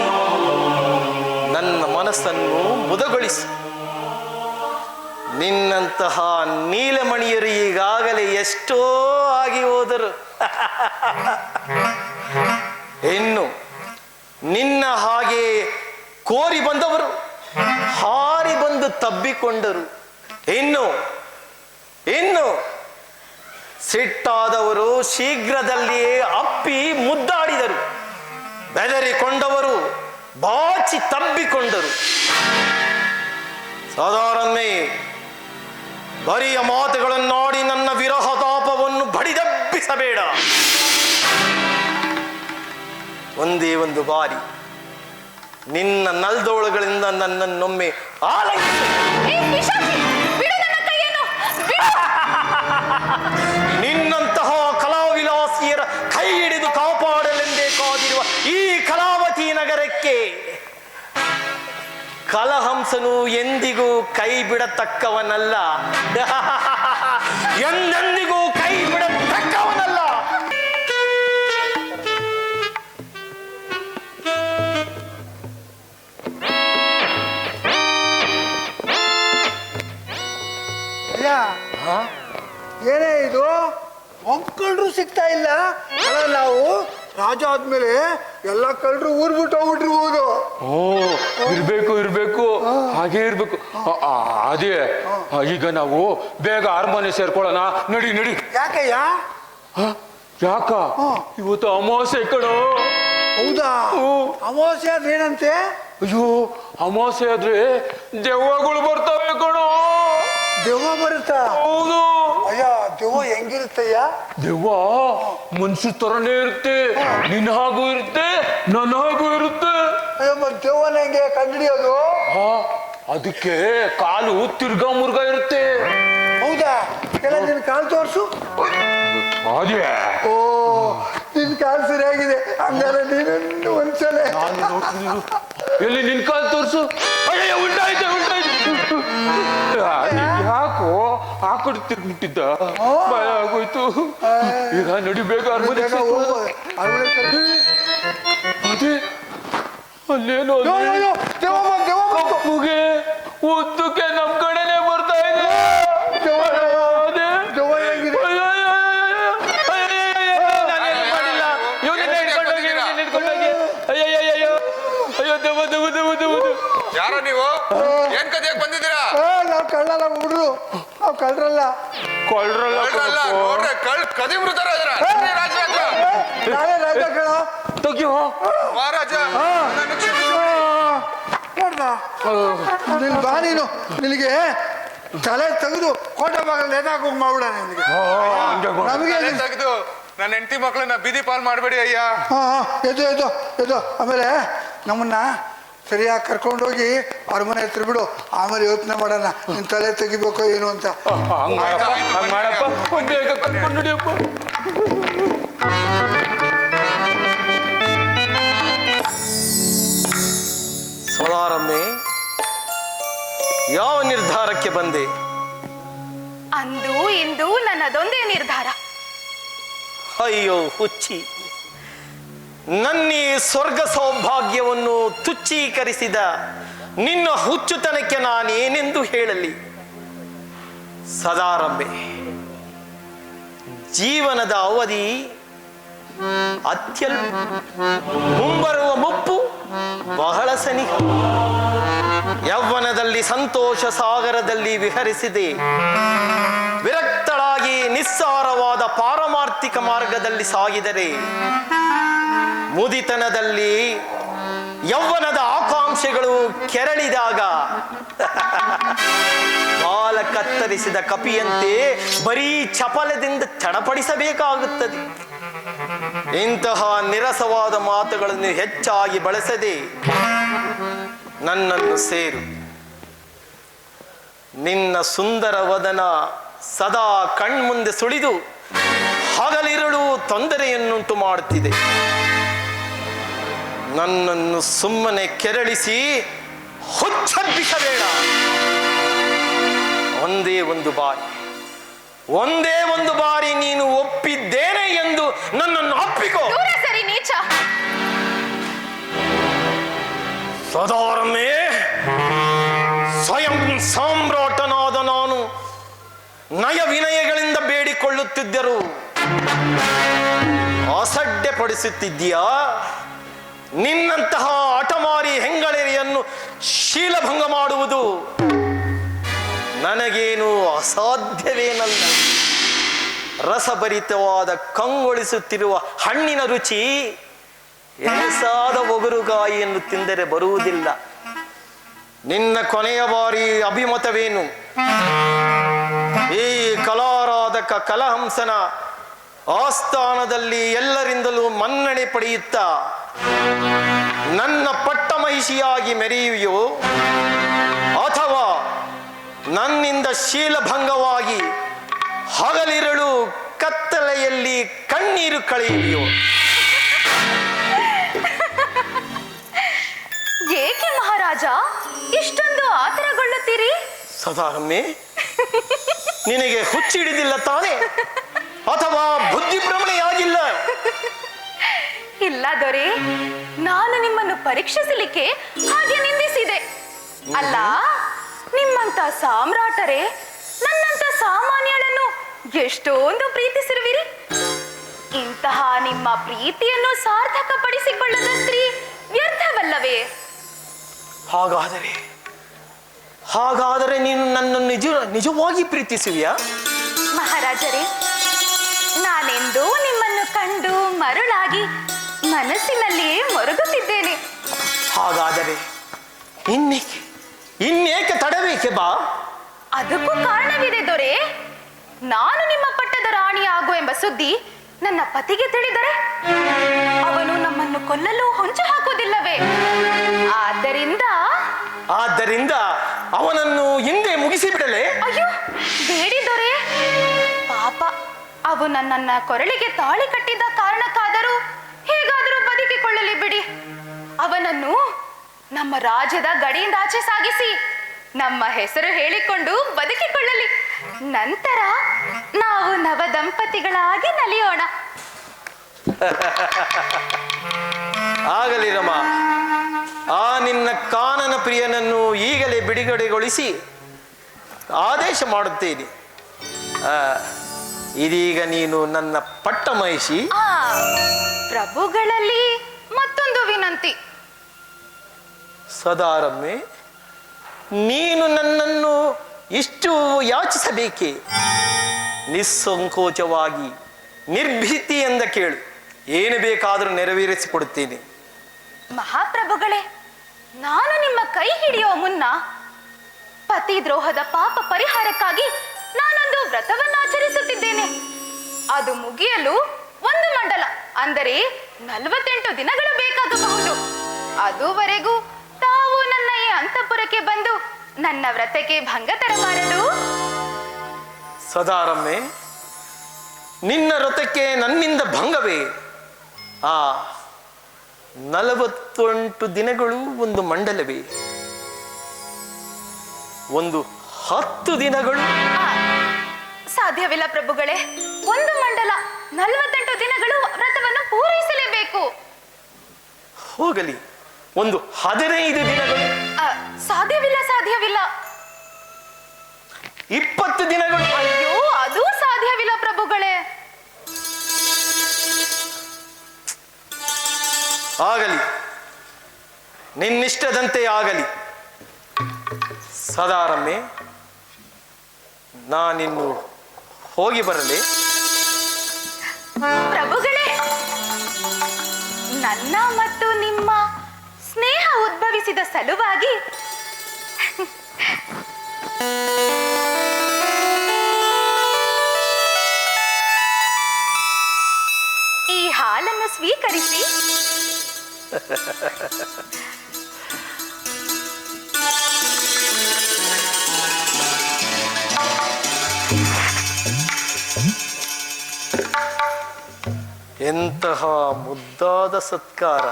ನನ್ನ ಮನಸ್ಸನ್ನು ಮುದಗೊಳಿಸು. ನಿನ್ನಂತಹ ನೀಲಮಣಿಯರು ಈಗಾಗಲೇ ಎಷ್ಟೋ ಆಗಿ ಹೋದರು. ಇನ್ನು ನಿನ್ನ ಹಾಗೆ ಕೋರಿ ಬಂದವರು ಹಾರಿ ಬಂದು ತಬ್ಬಿಕೊಂಡರು. ಇನ್ನು ಸಿಟ್ಟಾದವರು ಶೀಘ್ರದಲ್ಲಿಯೇ ಅಪ್ಪಿ ಮುದ್ದಾಡಿದರು. ಬೆದರಿಕೊಂಡವರು ಬಾಚಿ ತಬ್ಬಿಕೊಂಡರು. ಸಾಧಾರಣವೇ ಬರಿಯ ಮಾತುಗಳನ್ನಾಡಿ ನನ್ನ ವಿರಹ ತಾಪವನ್ನು ಬಡಿದಬ್ಬಿಸಬೇಡ. ಒಂದೇ ಒಂದು ಬಾರಿ ನಿನ್ನ ನಲ್ದೋಳುಗಳಿಂದ ನನ್ನನ್ನೊಮ್ಮೆ ಆಲಂಗಿಸು. ನಿನ್ನಂತಹ ಕಲಾವಿಲಾಸಿಯರ ಕೈ ಹಿಡಿದು ಕಾಪಾಡಲೆಂದೇ ಕಾದಿರುವ ಈ ಕಲಾವತಿ ನಗರಕ್ಕೆ ಕಲಹಂಸನು ಎಂದಿಗೂ ಕೈ ಬಿಡತಕ್ಕವನಲ್ಲ, ಎಂದೆಂದಿಗೂ ಕೈ ಬಿಡತಕ್ಕವನಲ್ಲ. ಏನೇ ಇದು, ಒಪ್ಕೊಂಡ್ರು ಸಿಗ್ತಾ ಇಲ್ಲ. ಅಲ್ಲ, ನಾವು ರಾಜ ಆದ್ಮೇಲೆ ಎಲ್ಲ ಕಳ್ಳರು ಊರ್ ಬಿಟ್ಟು ಹೋಗ್ಬಿಟ್ಟಿರ್ಬೋದು. ಇರ್ಬೇಕು ಹಾಗೆ ಇರ್ಬೇಕು. ಅದೇ ಈಗ ನಾವು ಬೇಗ ಅರಮನೆ ಸೇರ್ಕೊಳ್ಳೋಣ. ನಡಿ. ಯಾಕಯ್ಯ? ಯಾಕ? ಇವತ್ತು ಅಮಾವಾಸ್ಯೆ ಕಣೋ. ಹೌದಾ? ಅಮಾವಾಸ್ಯೆ ಆದ್ರೆ ಏನಂತೆ? ಅಯ್ಯೋ, ಅಮಾವಾಸ್ಯೆ ಆದ್ರೆ ದೆವ್ವಗಳು ಬರ್ತವೆ ಕಣೋ. ದೆವ್ವ ಬರುತ್ತಾ? ಹೌದು. ಅಯ್ಯ, ದೆವ್ವ ಹೆಂಗಿರುತ್ತಯ್ಯ? ದೆವ್ವ ಮನ್ಸು ತರನೇ ಇರುತ್ತೆ. ನಿನ್ನ ಹಾಗೂ ಇರುತ್ತೆ, ನನ್ನ ಹಾಗೂ ಇರುತ್ತೆ. ಅಯ್ಯೋ, ಮತ್ತೆ ದೆವ್ವನ ಹೆಂಗೆ ಕಂಡಿಡಿಯೋದು? ಅದಕ್ಕೆ ಕಾಲು ತಿರ್ಗಾ ಮುರ್ಗ ಇರುತ್ತೆ. ಹೌದಾ? ಎಲ್ಲ ನಿನ್ ಕಾಲು ತೋರ್ಸು. ಅದೇ. ಓ, ನಿನ್ ಕಾಲು ಸರಿಯಾಗಿದೆ. ಹಂಗಾರೆ ನೀನು ಒಂದ್ಸಲ ಎಲ್ಲಿ ನಿನ್ ಕಾಲು ತೋರ್ಸು. ಅಯ್ಯೋ, ಉಲ್ಟಾಯ್ತು. ಯಾಕೋ ಆ ಕಡೆ ತಿರ್ಗಿಬಿಟ್ಟಿದ್ದ, ಭಯ ಆಗೋಯ್ತು. ಈಗ ನಡಿ ಬೇಗ ಅರಮನೆ. ಅದೇ ಅಲ್ಲೇನೋ ಕಪ್ಪುಗೆ ಉದ್ದಕ್ಕೆ ನಮ್ ಕಡೆನೆ ಬರ್ತಾ ಇದೆ. ಯಾರೋ ನೀವು? ಏನ್ ಕದಿಯಕ್ ಬಂದಿದ್ದೀರಾ? ನಾವ್ ಕಳ್ಳಲ್ಲ ಹುಡ್ರು, ನಾವ್ ಕಳ್ರಲ್ಲ. ನೋಡ್ರೆ ಕದಿ ಮೃತರ ನಾಳೆ ರಾಜ ಕಳ ತೆಗಿಯೋ ಮಹಾರಾಜ. ನೀನ್ ಬಾ, ನೀನು ನಿನಗೆ ತಲೆ ತೆಗೆದು ಕೋಟೆ ಬಾಗಿಲು ನೇತಾಕ ಮಾಡ್ಬಿಡ. ನಿನಗೆ ನಮಗೆ ತೆಗೆದು ನನ್ನ ಹೆಂಡತಿ ಮಕ್ಕಳನ್ನ ಬೀದಿ ಪಾಲ್ ಮಾಡಬೇಡಿ ಅಯ್ಯ. ಎದು ಆಮೇಲೆ ನಮ್ಮನ್ನ ಸರಿಯಾಗಿ ಕರ್ಕೊಂಡೋಗಿ ಅರಮನೆ ಹತ್ರ ಬಿಡು. ಆಮೇಲೆ ಯೋಚನೆ ಮಾಡೋಣ ನಿನ್ ತಲೆ ತೆಗಿಬೇಕೋ ಏನು ಅಂತ. ಮಾಡಪ್ಪ, ಬೇಗ ಕರ್ಕೊಂಡು ನಡಿಯಪ್ಪ. ಸೋಲಾರಮ್ಮೆ, ಯಾವ ನಿರ್ಧಾರಕ್ಕೆ ಬಂದೆ? ಅಂದು ಇಂದು ನನ್ನದೊಂದೇ ನಿರ್ಧಾರ. ಅಯ್ಯೋ ಹುಚ್ಚಿ, ನನ್ನೀ ಸ್ವರ್ಗ ಸೌಭಾಗ್ಯವನ್ನು ತುಚ್ಛೀಕರಿಸಿದ ನಿನ್ನ ಹುಚ್ಚುತನಕ್ಕೆ ನಾನೇನೆಂದು ಹೇಳಲಿ? ಸದಾರಂಭೆ, ಜೀವನದ ಅವಧಿ ಅತ್ಯಲ್ಪ, ಮುಂಬರುವ ಮುಪ್ಪು ಬಹಳ ಸನಿಹ. ಯೌವನದಲ್ಲಿ ಸಂತೋಷ ಸಾಗರದಲ್ಲಿ ವಿಹರಿಸಿದೆ, ವಿರಕ್ತಳಾಗಿ ನಿಸ್ಸಾರವಾದ ಪಾರಮಾರ್ಥಿಕ ಮಾರ್ಗದಲ್ಲಿ ಸಾಗಿದರೆ, ಮುದಿತನದಲ್ಲಿ ಯೌವನದ ಆಕಾಂಕ್ಷೆಗಳು ಕೆರಳಿದಾಗ ಬಾಲ ಕತ್ತರಿಸಿದ ಕಪಿಯಂತೆ ಬರೀ ಚಪಲದಿಂದ ಚಡಪಡಿಸಬೇಕಾಗುತ್ತದೆ. ಇಂತಹ ನಿರಸವಾದ ಮಾತುಗಳನ್ನು ಹೆಚ್ಚಾಗಿ ಬಳಸದೆ ನನ್ನನ್ನು ಸೇರು. ನಿನ್ನ ಸುಂದರ ವದನ ಸದಾ ಕಣ್ಮುಂದೆ ಸುಳಿದು ಹಗಲಿರುಳು ತೊಂದರೆಯನ್ನುಂಟು ಮಾಡುತ್ತಿದೆ. ನನ್ನನ್ನು ಸುಮ್ಮನೆ ಕೆರಳಿಸಿ ಹುಚ್ಚಬ್ಬಿಸಬೇಡ. ಒಂದೇ ಒಂದು ಬಾರಿ ನೀನು ಒಪ್ಪಿದ್ದೇನೆ ಎಂದು ನನ್ನನ್ನು ಅಪ್ಪಿಕೋ. ದೂರ ಸರಿ ನೀಚ. ಸದಾರಮೇ, ಸ್ವಯಂ ಸಾಮ್ರಾಟನಾದ ನಾನು ನಯ ವಿನಯಗಳಿಂದ ಬೇಡಿಕೊಳ್ಳುತ್ತಿದ್ದರು ಅಸಡ್ಡೆಪಡಿಸುತ್ತಿದ್ದೀಯಾ? ನಿನ್ನಂತಹ ಹಠಮಾರಿ ಹೆಂಗಳೆಯನ್ನು ಶೀಲಭಂಗ ಮಾಡುವುದು ನನಗೇನು ಅಸಾಧ್ಯವೇನಲ್ಲ. ರಸಭರಿತವಾದ ಕಂಗೊಳಿಸುತ್ತಿರುವ ಹಣ್ಣಿನ ರುಚಿ ಎಣಸಾದ ಒಗರುಗಾಯಿಯನ್ನು ತಿಂದರೆ ಬರುವುದಿಲ್ಲ. ನಿನ್ನ ಕೊನೆಯ ಬಾರಿ ಅಭಿಮತವೇನು? ಈ ಕಲಾರಾಧಕ ಕಲಹಂಸನ ಆಸ್ಥಾನದಲ್ಲಿ ಎಲ್ಲರಿಂದಲೂ ಮನ್ನಣೆ ಪಡೆಯುತ್ತಾ ನನ್ನ ಪಟ್ಟಮಹಿಷಿಯಾಗಿ ಮೆರೆಯುವೆಯೋ, ಅಥವಾ ನನ್ನಿಂದ ಶೀಲಭಂಗವಾಗಿ ಹಗಲಿರುಳು ಕತ್ತಲೆಯಲ್ಲಿ ಕಣ್ಣೀರು ಕಳೆಯುವೆಯೋ? ಏಕೆ ಮಹಾರಾಜ ಇಷ್ಟೊಂದು ಆತರಗೊಳ್ಳುತ್ತೀರಿ? ಸದಾರಮ್ಮೆ, ನಿನಗೆ ಹುಚ್ಚಿಡಿದಿಲ್ಲ ತಾನೆ? ಅಥವಾ ಬುದ್ಧಿ ಭ್ರಮಣೆಯಾಗಿಲ್ಲ? ಇಲ್ಲ ದೊರೆ, ನಾನು ನಿಮ್ಮನ್ನು ಪರೀಕ್ಷಿಸಲಿಕ್ಕೆ ಹಾಗೆ ನಿಂದಿಸಿದೆ. ಅಲ್ಲ, ನಿಮ್ಮಂತ ಸಾಮ್ರಾಟರೇ ನನ್ನಂತ ಸಾಮಾನ್ಯಳನ್ನು ಎಷ್ಟೊಂದು ಪ್ರೀತಿಸಿರುವಿರಿ. ಇಂತಹ ನಿಮ್ಮ ಪ್ರೀತಿಯನ್ನು ಸಾರ್ಥಕಪಡಿಸಿಕೊಳ್ಳದ ಸ್ತ್ರೀ ವ್ಯರ್ಥವಲ್ಲವೇ? ಹಾಗಾದರೆ ನೀನು ನನ್ನನ್ನು ನಿಜವಾಗಿ ಪ್ರೀತಿಸುವಿಯಾ? ಮಹಾರಾಜರೇ, ನಾನೆಂದೋ ನಿಮ್ಮನ್ನು ಕಂಡು ಮರುಳಾಗಿ ಮನಸ್ಸಿನಲ್ಲಿಯೇ ಮೊರಗುತ್ತಿದ್ದೇನೆ. ಹಾಗಾದರೆ ಇನ್ನೇಕೆ ತಡಬೇಕೆ ಬಾ? ಅದಕ್ಕೂ ಕಾರಣವಿದೆ ದೊರೆ. ನಾನು ನಿಮ್ಮ ಪಟ್ಟದ ರಾಣಿ ಆಗು ಎಂಬ ಸುದ್ದಿ ನನ್ನ ಪತಿಗೆ ತಿಳಿದರೆ ಅವನು ನಮ್ಮನ್ನು ಕೊಲ್ಲಲು ಹೊಂಚು ಹಾಕುವುದಿಲ್ಲವೇ? ಆದ್ದರಿಂದ ಅವನನ್ನು ಹಿಂದೆ ಮುಗಿಸಿಬಿಡಲೇ? ಅಯ್ಯೋ, ಬೇಡಿ ದೊರೆ. ಪಾಪ, ಅವು ನನ್ನನ್ನ ಕೊರಳಿಗೆ ತಾಳಿ ಕಟ್ಟಿದ ಕಾರಣಕ್ಕಾದರೂ ಹೇಗಾದರೂ ಬದುಕಿಕೊಳ್ಳಲಿ ಬಿಡಿ. ಅವನನ್ನು ನಮ್ಮ ರಾಜ್ಯದ ಗಡಿಯಿಂದ ಆಚೆ ಸಾಗಿಸಿ ನಮ್ಮ ಹೆಸರು ಹೇಳಿಕೊಂಡು ಬದುಕಿಕೊಳ್ಳಲಿ. ನಂತರ ನಾವು ನವ ದಂಪತಿಗಳಾಗಿ ನಲಿಯೋಣ. ಆಗಲಿ ರಮ, ಆ ನಿನ್ನ ಕಾನನ ಪ್ರಿಯನನ್ನು ಈಗಲೇ ಬಿಡುಗಡೆಗೊಳಿಸಿ ಆದೇಶ ಮಾಡುತ್ತೇನೆ. ಇದೀಗ ನೀನು ನನ್ನ ಪಟ್ಟಮಹಿಷಿ. ಪ್ರಭುಗಳಲ್ಲಿ ಮತ್ತೊಂದು ವಿನಂತಿ. ಸದಾರಮ್ಮೆ, ನೀನು ನನ್ನನ್ನು ಇಷ್ಟು ಯಾಚಿಸಬೇಕೆ? ನಿಸ್ಸಂಕೋಚವಾಗಿ ನಿರ್ಭೀತಿಯಿಂದ ಕೇಳು, ಏನು ಬೇಕಾದರೂ ನೆರವೇರಿಸಿಕೊಡುತ್ತೇನೆ. ಮಹಾಪ್ರಭುಗಳೇ, ನಾನು ನಿಮ್ಮ ಕೈ ಹಿಡಿಯುವ ಮುನ್ನ ಪತಿ ದ್ರೋಹದ ಪಾಪ ಪರಿಹಾರಕ್ಕಾಗಿ ನಾನೊಂದು ವ್ರತವನ್ನು ಆಚರಿಸುತ್ತಿದ್ದೇನೆ. ಅದು ಮುಗಿಯಲು 1 ಮಂಡಲ, ಅಂದರೆ 48 ದಿನಗಳು ಬೇಕಾಗಬಹುದು. ಅದುವರೆಗೂ ತಾವು ನನ್ನ ಈ ಅಂತಃಪುರಕ್ಕೆ ಬಂದು ನನ್ನ ವ್ರತಕ್ಕೆ ಭಂಗ ತರಬಾರದು. ಸದಾರಮ್ಮೆ, ನಿನ್ನ ವ್ರತಕ್ಕೆ ನನ್ನಿಂದ ಭಂಗವೇ? 48 ದಿನಗಳು 1 ಮಂಡಲವೇ? 10 ದಿನಗಳು? ಸಾಧ್ಯವಿಲ್ಲ ಪ್ರಭುಗಳೇ. 1 ಮಂಡಲ 48 ದಿನಗಳು ವ್ರತವನ್ನು ಪೂರೈಸಲೇಬೇಕು. ಹೋಗಲಿ, ಒಂದು 15 ದಿನಗಳು, ಸಾಧ್ಯವಿಲ್ಲ ಸಾಧ್ಯವಿಲ್ಲ. 20 ದಿನಗಳು. ಅಯ್ಯೋ, ಅದು ಸಾಧ್ಯವಿಲ್ಲ ಪ್ರಭುಗಳೇ. ಆಗಲಿ, ನಿನ್ನಿಷ್ಟದಂತೆ ಆಗಲಿ. ಸದಾರಮ್ಮೆ, ನಾನಿನ್ನು ಹೋಗಿ ಬರಲಿ? ಪ್ರಭುಗಳೇ, ನನ್ನ ಮತ್ತು ನಿಮ್ಮ ಸ್ನೇಹ ಉದ್ಭವಿಸಿದ ಸಲುವಾಗಿ ಈ ಹಾಲನ್ನು ಸ್ವೀಕರಿಸಿ. ಎಂತಹ ಮುದ್ದಾದ ಸತ್ಕಾರ!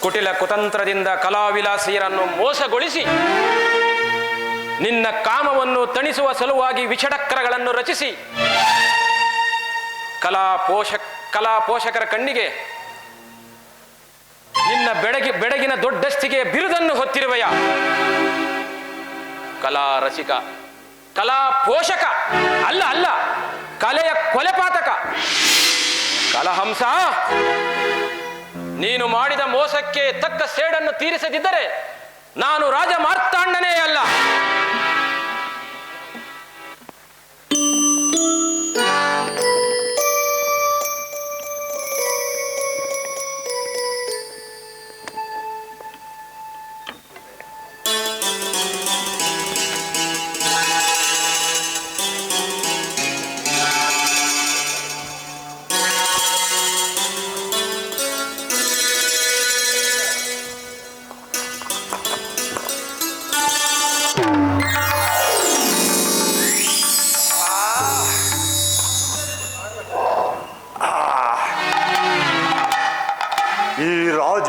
ಕುಟಿಲ ಕುತಂತ್ರದಿಂದ ಕಲಾವಿಲಾಸಿಯರನ್ನು ಮೋಸಗೊಳಿಸಿ ನಿನ್ನ ಕಾಮವನ್ನು ತಣಿಸುವ ಸಲುವಾಗಿ ವಿಷಡಕ್ರಗಳನ್ನು ರಚಿಸಿ ಕಲಾ ಪೋಷಕರ ಕಣ್ಣಿಗೆ ನಿನ್ನ ಬೆಡಗಿನ ದೊಡ್ಡಸ್ತಿಗೆ ಬಿರುದನ್ನು ಹೊತ್ತಿರುವೆಯ. ಕಲಾ ರಸಿಕ, ಕಲಾ ಪೋಷಕ ಅಲ್ಲ ಅಲ್ಲ, ಕಲೆಯ ಕೊಲೆಪಾತಕ ಕಲಹಂಸ. ನೀನು ಮಾಡಿದ ಮೋಸಕ್ಕೆ ತಕ್ಕ ಸೇಡನ್ನು ತೀರಿಸದಿದ್ದರೆ ನಾನು ರಾಜ ಮಾರ್ತಾಂಡನೇ ಅಲ್ಲ.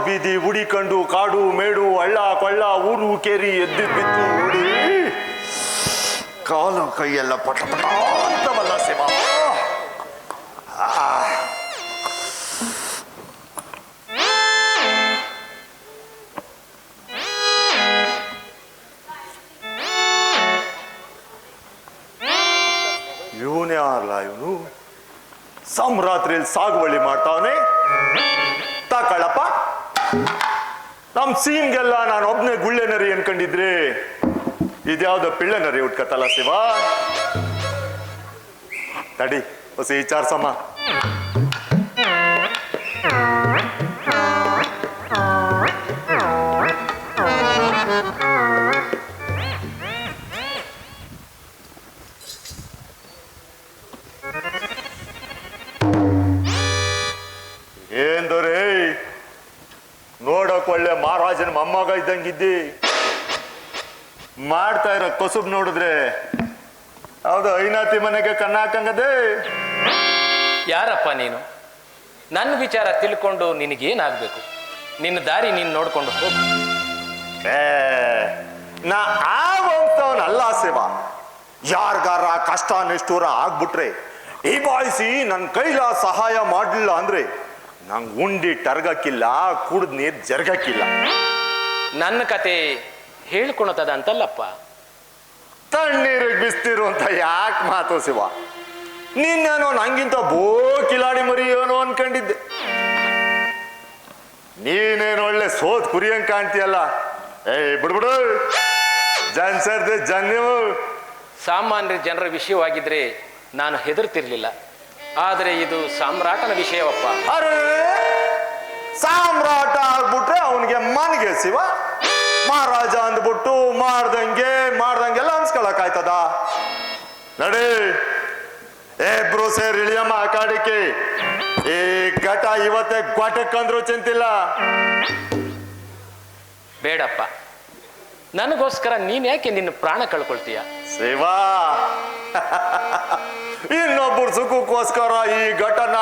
ಬೀದಿ ಹುಡಿಕೊಂಡು ಕಾಡು ಮೇಡು ಹಳ್ಳ ಕೊಳ್ಳ ಊರು ಕೇರಿ ಎದ್ದು ಬಿದ್ದು ಓಡಿ ಕಾಲು ಕೈಯೆಲ್ಲ ಪಟ ಪಟ ಅಂತವಲ್ಲ ಶಿವ. ಇವನೇ ಅಲ್ಲ, ಇವನು ಸಂರಾತ್ರಿಯಲ್ಲಿ ಸಾಗುವಳಿ ಮಾಡ್ತಾವನೆ. ತಾಕಳಪ್ಪ, ನಮ್ ಸೀನ್ಗೆಲ್ಲ ನಾನು ಒಬ್ನೇ ಗುಳ್ಳೆ ನರಿ ಅನ್ಕೊಂಡಿದ್ರೆ ಇದ್ಯಾವ್ದೋ ಪಿಳ್ಳೆ ನರಿ ಉಟ್ಕತ್ತಲ್ಲ ಶಿವ. ತಡಿ ಹೊಸ ವಿಚಾರ್ಸಮ್ಮ. ಏನ್ ದೊರೆ, ನೋಡಕ್ ಒಳ್ಳೆ ಮಹಾರಾಜನ ಮೊಮ್ಮಗ ಇದ್ದಂಗಿದ್ದಿ. ಮಾಡ್ತಾ ಇರೋ ಕಸುಬ್ ನೋಡಿದ್ರೆ ಹೌದು ಐನಾತಿ ಮನೆಗೆ ಕಣ್ಣ ಹಾಕಂಗದೆ. ಯಾರಪ್ಪ ನೀನು? ನನ್ನ ವಿಚಾರ ತಿಳ್ಕೊಂಡು ನಿನಗೇನಾಗ್ಬೇಕು? ನಿನ್ನ ದಾರಿ ನೀನು ನೋಡ್ಕೊಂಡು ಹೋಗು. ನಾ ಆಗೋಗ್ತವನಲ್ಲ ಶಿವ. ಯಾರ್ಗಾರ ಕಷ್ಟ ನಿಷ್ಠೂರ ಆಗ್ಬಿಟ್ರೆ ಈ ಬಾಯಿಸಿ ನನ್ನ ಕೈಲ ಸಹಾಯ ಮಾಡ್ಲಿಲ್ಲ ಅಂದ್ರೆ ನಂಗೆ ಉಂಡಿ ಟರ್ಗಕ್ಕಿಲ್ಲ, ಕುಡ್ದ ನೀರ್ ಜರ್ಗಕ್ಕಿಲ್ಲ. ನನ್ನ ಕತೆ ಹೇಳ್ಕೊಳತದ ಅಂತಲ್ಲಪ್ಪ. ತಣ್ಣೀರಿಗೆ ಬಿಸ್ತಿರು ಅಂತ ಯಾಕೆ ಮಾತು ಶಿವ? ನಿನ್ನೇನೋ ನಂಗಿಂತ ಬೋ ಕಿಲಾಡಿ ಮರಿ ಏನೋ ಅನ್ಕೊಂಡಿದ್ದೆ. ನೀನೇನು ಒಳ್ಳೆ ಸೋತ್ ಕುರಿಯಂಗ್ ಕಾಣ್ತೀಯಲ್ಲ. ಬಿಡ್ಬಿಡು, ಜನ್ ಸರ್ದೆ ಜನ್. ನೀವು ಸಾಮಾನ್ಯ ಜನರ ವಿಷಯವಾಗಿದ್ರೆ ನಾನು ಹೆದರ್ತಿರ್ಲಿಲ್ಲ. ಆದರೆ ಇದು ಸಾಮ್ರಾಟನ ವಿಷಯವಪ್ಪ. ಅರೆ, ಸಾಮ್ರಾಟ ಆಗ್ಬಿಟ್ರೆ ಅವನಿಗೆ ಮನ್ಗೆ ಶಿವ. ಮಹಾರಾಜ ಅಂದ್ಬಿಟ್ಟು ಮಾಡ್ದಂಗೆಲ್ಲ ಅನ್ಸ್ಕೊಳಕ್ ಆಯ್ತದ? ನಡಿ, ಇಬ್ರು ಸೇರಿ ಇಳಿಯಮ್ಮ ಆ ಕಾಡಿಕೆ. ಈ ಘಟ ಇವತ್ತೇ ಘಟಕ್ಕಂದ್ರು ಚಿಂತಿಲ್ಲ. ಬೇಡಪ್ಪ, ನನಗೋಸ್ಕರ ನೀನ್ ಯಾಕೆ ನಿನ್ನ ಪ್ರಾಣ ಕಳ್ಕೊಳ್ತೀಯ? ಶಿವಾ, ಇನ್ನೊಬ್ಬರು ಸುಖಕ್ಕೋಸ್ಕರ ಈ ಘಟನ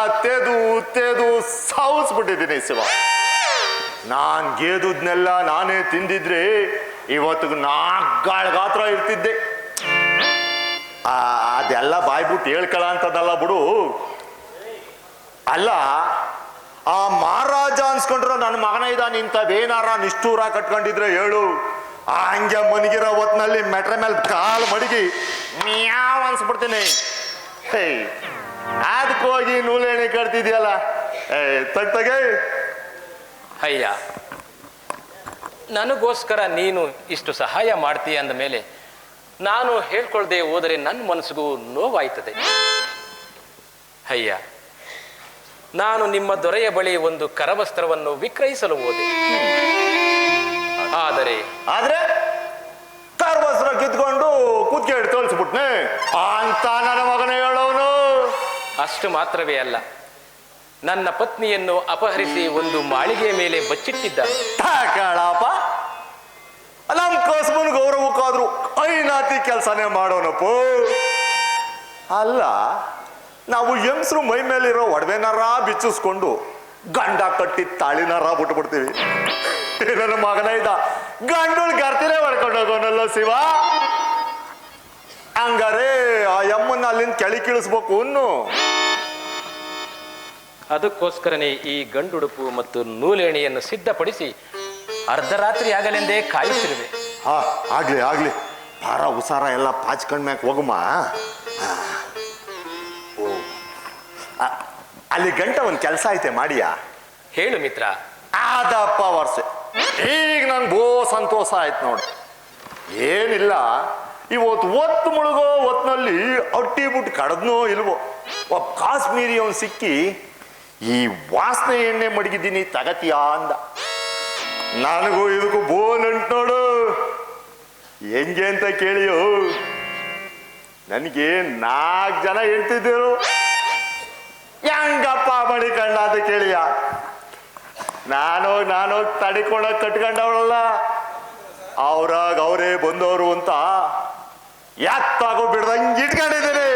ತೆದು ಸಾವಿಸ್ಬಿಟ್ಟಿದ್ದೀನಿ ಶಿವ. ನಾನ್ ಗೆದುದ್ನೆಲ್ಲ ನಾನೇ ತಿಂದಿದ್ರೆ ಇವತ್ತಿಗೆ 4 ಗಾತ್ರ ಇರ್ತಿದ್ದೆ. ಅದೆಲ್ಲ ಬಾಯ್ಬಿಟ್ಟು ಹೇಳ್ಕೊಳ ಅಂತದಲ್ಲ ಬಿಡು. ಅಲ್ಲ, ಆ ಮಹಾರಾಜ ಅನ್ಸ್ಕೊಂಡ್ರ ನನ್ನ ಮಗನ ಇದ್ದಾನೆ ಇಂಥವೇನಾರ ನಿಷ್ಠೂರ ಕಟ್ಕೊಂಡಿದ್ರೆ ಹೇಳು, ಹಂಗೆ ಮನಗಿರೋ ಹೊತ್ನಲ್ಲಿ ಮೆಟ್ರ ಮೇಲೆ ಕಾಲು ಮಡಗಿ ಮ್ಯಾವ್ ಅನ್ಸ್ಬಿಡ್ತೀನಿ. ಹೇ, ಅದಕ್ಕೋಗಿ ನೂಲೆಣೆ ಕಟ್ತಿದ್ಯಲ್ಲ, ತಟ್ಟಗೆ. ಅಯ್ಯ, ನನಗೋಸ್ಕರ ನೀನು ಇಷ್ಟು ಸಹಾಯ ಮಾಡ್ತೀಯ ಅಂದ ಮೇಲೆ ನಾನು ಹೇಳ್ಕೊಳ್ದೆ ಹೋದರೆ ನನ್ನ ಮನಸ್ಸಿಗೂ ನೋವಾಯ್ತದೆ. ಅಯ್ಯ, ನಾನು ನಿಮ್ಮ ದೊರೆಯ ಬಳಿ ಒಂದು ಕರವಸ್ತ್ರವನ್ನು ವಿಕ್ರಯಿಸಲು ಹೋದೆ. ಆದರೆ ಕರವಸ್ತ್ರ ಕಿತ್ಕೊಂಡು ಕುತ್ತಿಗೆ ಹಿಡಿದು ತೋರಿಸ್ಬಿಟ್ನೆ ಅಂತ ನನ್ನ ಮಗನ ಹೇಳೋನು. ಅಷ್ಟು ಮಾತ್ರವೇ ಅಲ್ಲ, ನನ್ನ ಪತ್ನಿಯನ್ನು ಅಪಹರಿಸಿ ಒಂದು ಮಾಳಿಗೆಯ ಮೇಲೆ ಬಚ್ಚಿಟ್ಟಿದ್ದಾನೆ. ಕಾಳಪ್ಪ, ನಮ್ಮ ಕಸ್ಬನ್ ಗೌರವಕ್ಕಾದ್ರು ಐನಾತಿ ಕೆಲಸನೇ ಮಾಡೋನಪ್ಪ. ಅಲ್ಲ, ನಾವು ಹೆಂಗಸರು ಮೈ ಮೇಲಿರೋ ಒಡವೆನಾರ ಬಿಚ್ಚಿಸ್ಕೊಂಡು ಗಂಡ ಕಟ್ಟಿ ತಾಳಿನಾರ ಬಿಟ್ಬಿಡ್ತೀವಿ. ನನ್ನ ಮಗನ ಇದ್ದ ಗಂಡಳು ಗರ್ತಿನೇ ಮಾಡ್ಕೊಂಡು ಹೋಗೋನಲ್ಲ ಶಿವ. ಹಂಗಾರೆ ಆ ಯಮ್ಮನ್ನ ಅಲ್ಲಿಂದ ಕೆಳಿ ಕೀಳಿಸ್ಬೇಕು ಅನ್ನು. ಅದಕ್ಕೋಸ್ಕರನೇ ಈ ಗಂಡುಡುಪು ಮತ್ತು ನೂಲೇಣಿಯನ್ನು ಸಿದ್ಧಪಡಿಸಿ ಅರ್ಧರಾತ್ರಿ ಆಗಲೆಂದೇ ಕಾಯುತ್ತಿರುವೆ. ಆಗ್ಲಿ ಭಾರ ಉಸಾರ ಎಲ್ಲ ಪಾಚ್ಕೊಂಡ್ಮ್ಯಾಕ ಹೋಗಮ್ಮ. ಅಲ್ಲಿ ಗಂಟ ಒಂದು ಕೆಲಸ ಐತೆ ಮಾಡಿಯಾ? ಹೇಳು ಮಿತ್ರ. ಆದಪ್ಪ ವರ್ಷ, ಈಗ ನನ್ಗೆ ಬೋ ಸಂತೋಷ ಆಯ್ತು ನೋಡಿ. ಏನಿಲ್ಲ, ಇವತ್ತು ಒತ್ತು ಮುಳುಗೋ ಹೊತ್ನಲ್ಲಿ ಅಟ್ಟಿ ಬಿಟ್ಟು ಕಡದ್ನೋ ಇಲ್ವೋ ಒಬ್ಬ ಕಾಶ್ಮೀರಿ ಅವನು ಸಿಕ್ಕಿ ಈ ವಾಸನೆ ಎಣ್ಣೆ ಮಡಗಿದ್ದೀನಿ ತಗತಿಯಾ ಅಂದ. ನನಗೂ ಇದಕ್ಕೂ ಬೋ ನಂಟು ನೋಡು. ಹೆಂಗೆ ಅಂತ ಕೇಳಿಯೋ, ನನಗೆ 4 ಜನ ಹೇಳ್ತಿದ್ದರು. ಹೆಂಗಪ್ಪ ಮಡಿಕಂಡ ಅಂತ ಕೇಳಿಯ? ನಾನು ತಡಿಕೊಂಡಾಗ ಕಟ್ಕೊಂಡವಳಲ್ಲ, ಅವ್ರಾಗ ಅವರೇ ಬಂದವರು ಅಂತ ಯಾತ್ತಾಗೋ ಬಿಡ್ದಂಗೆ ಇಟ್ಕೊಂಡಿದ್ದೀನಿ.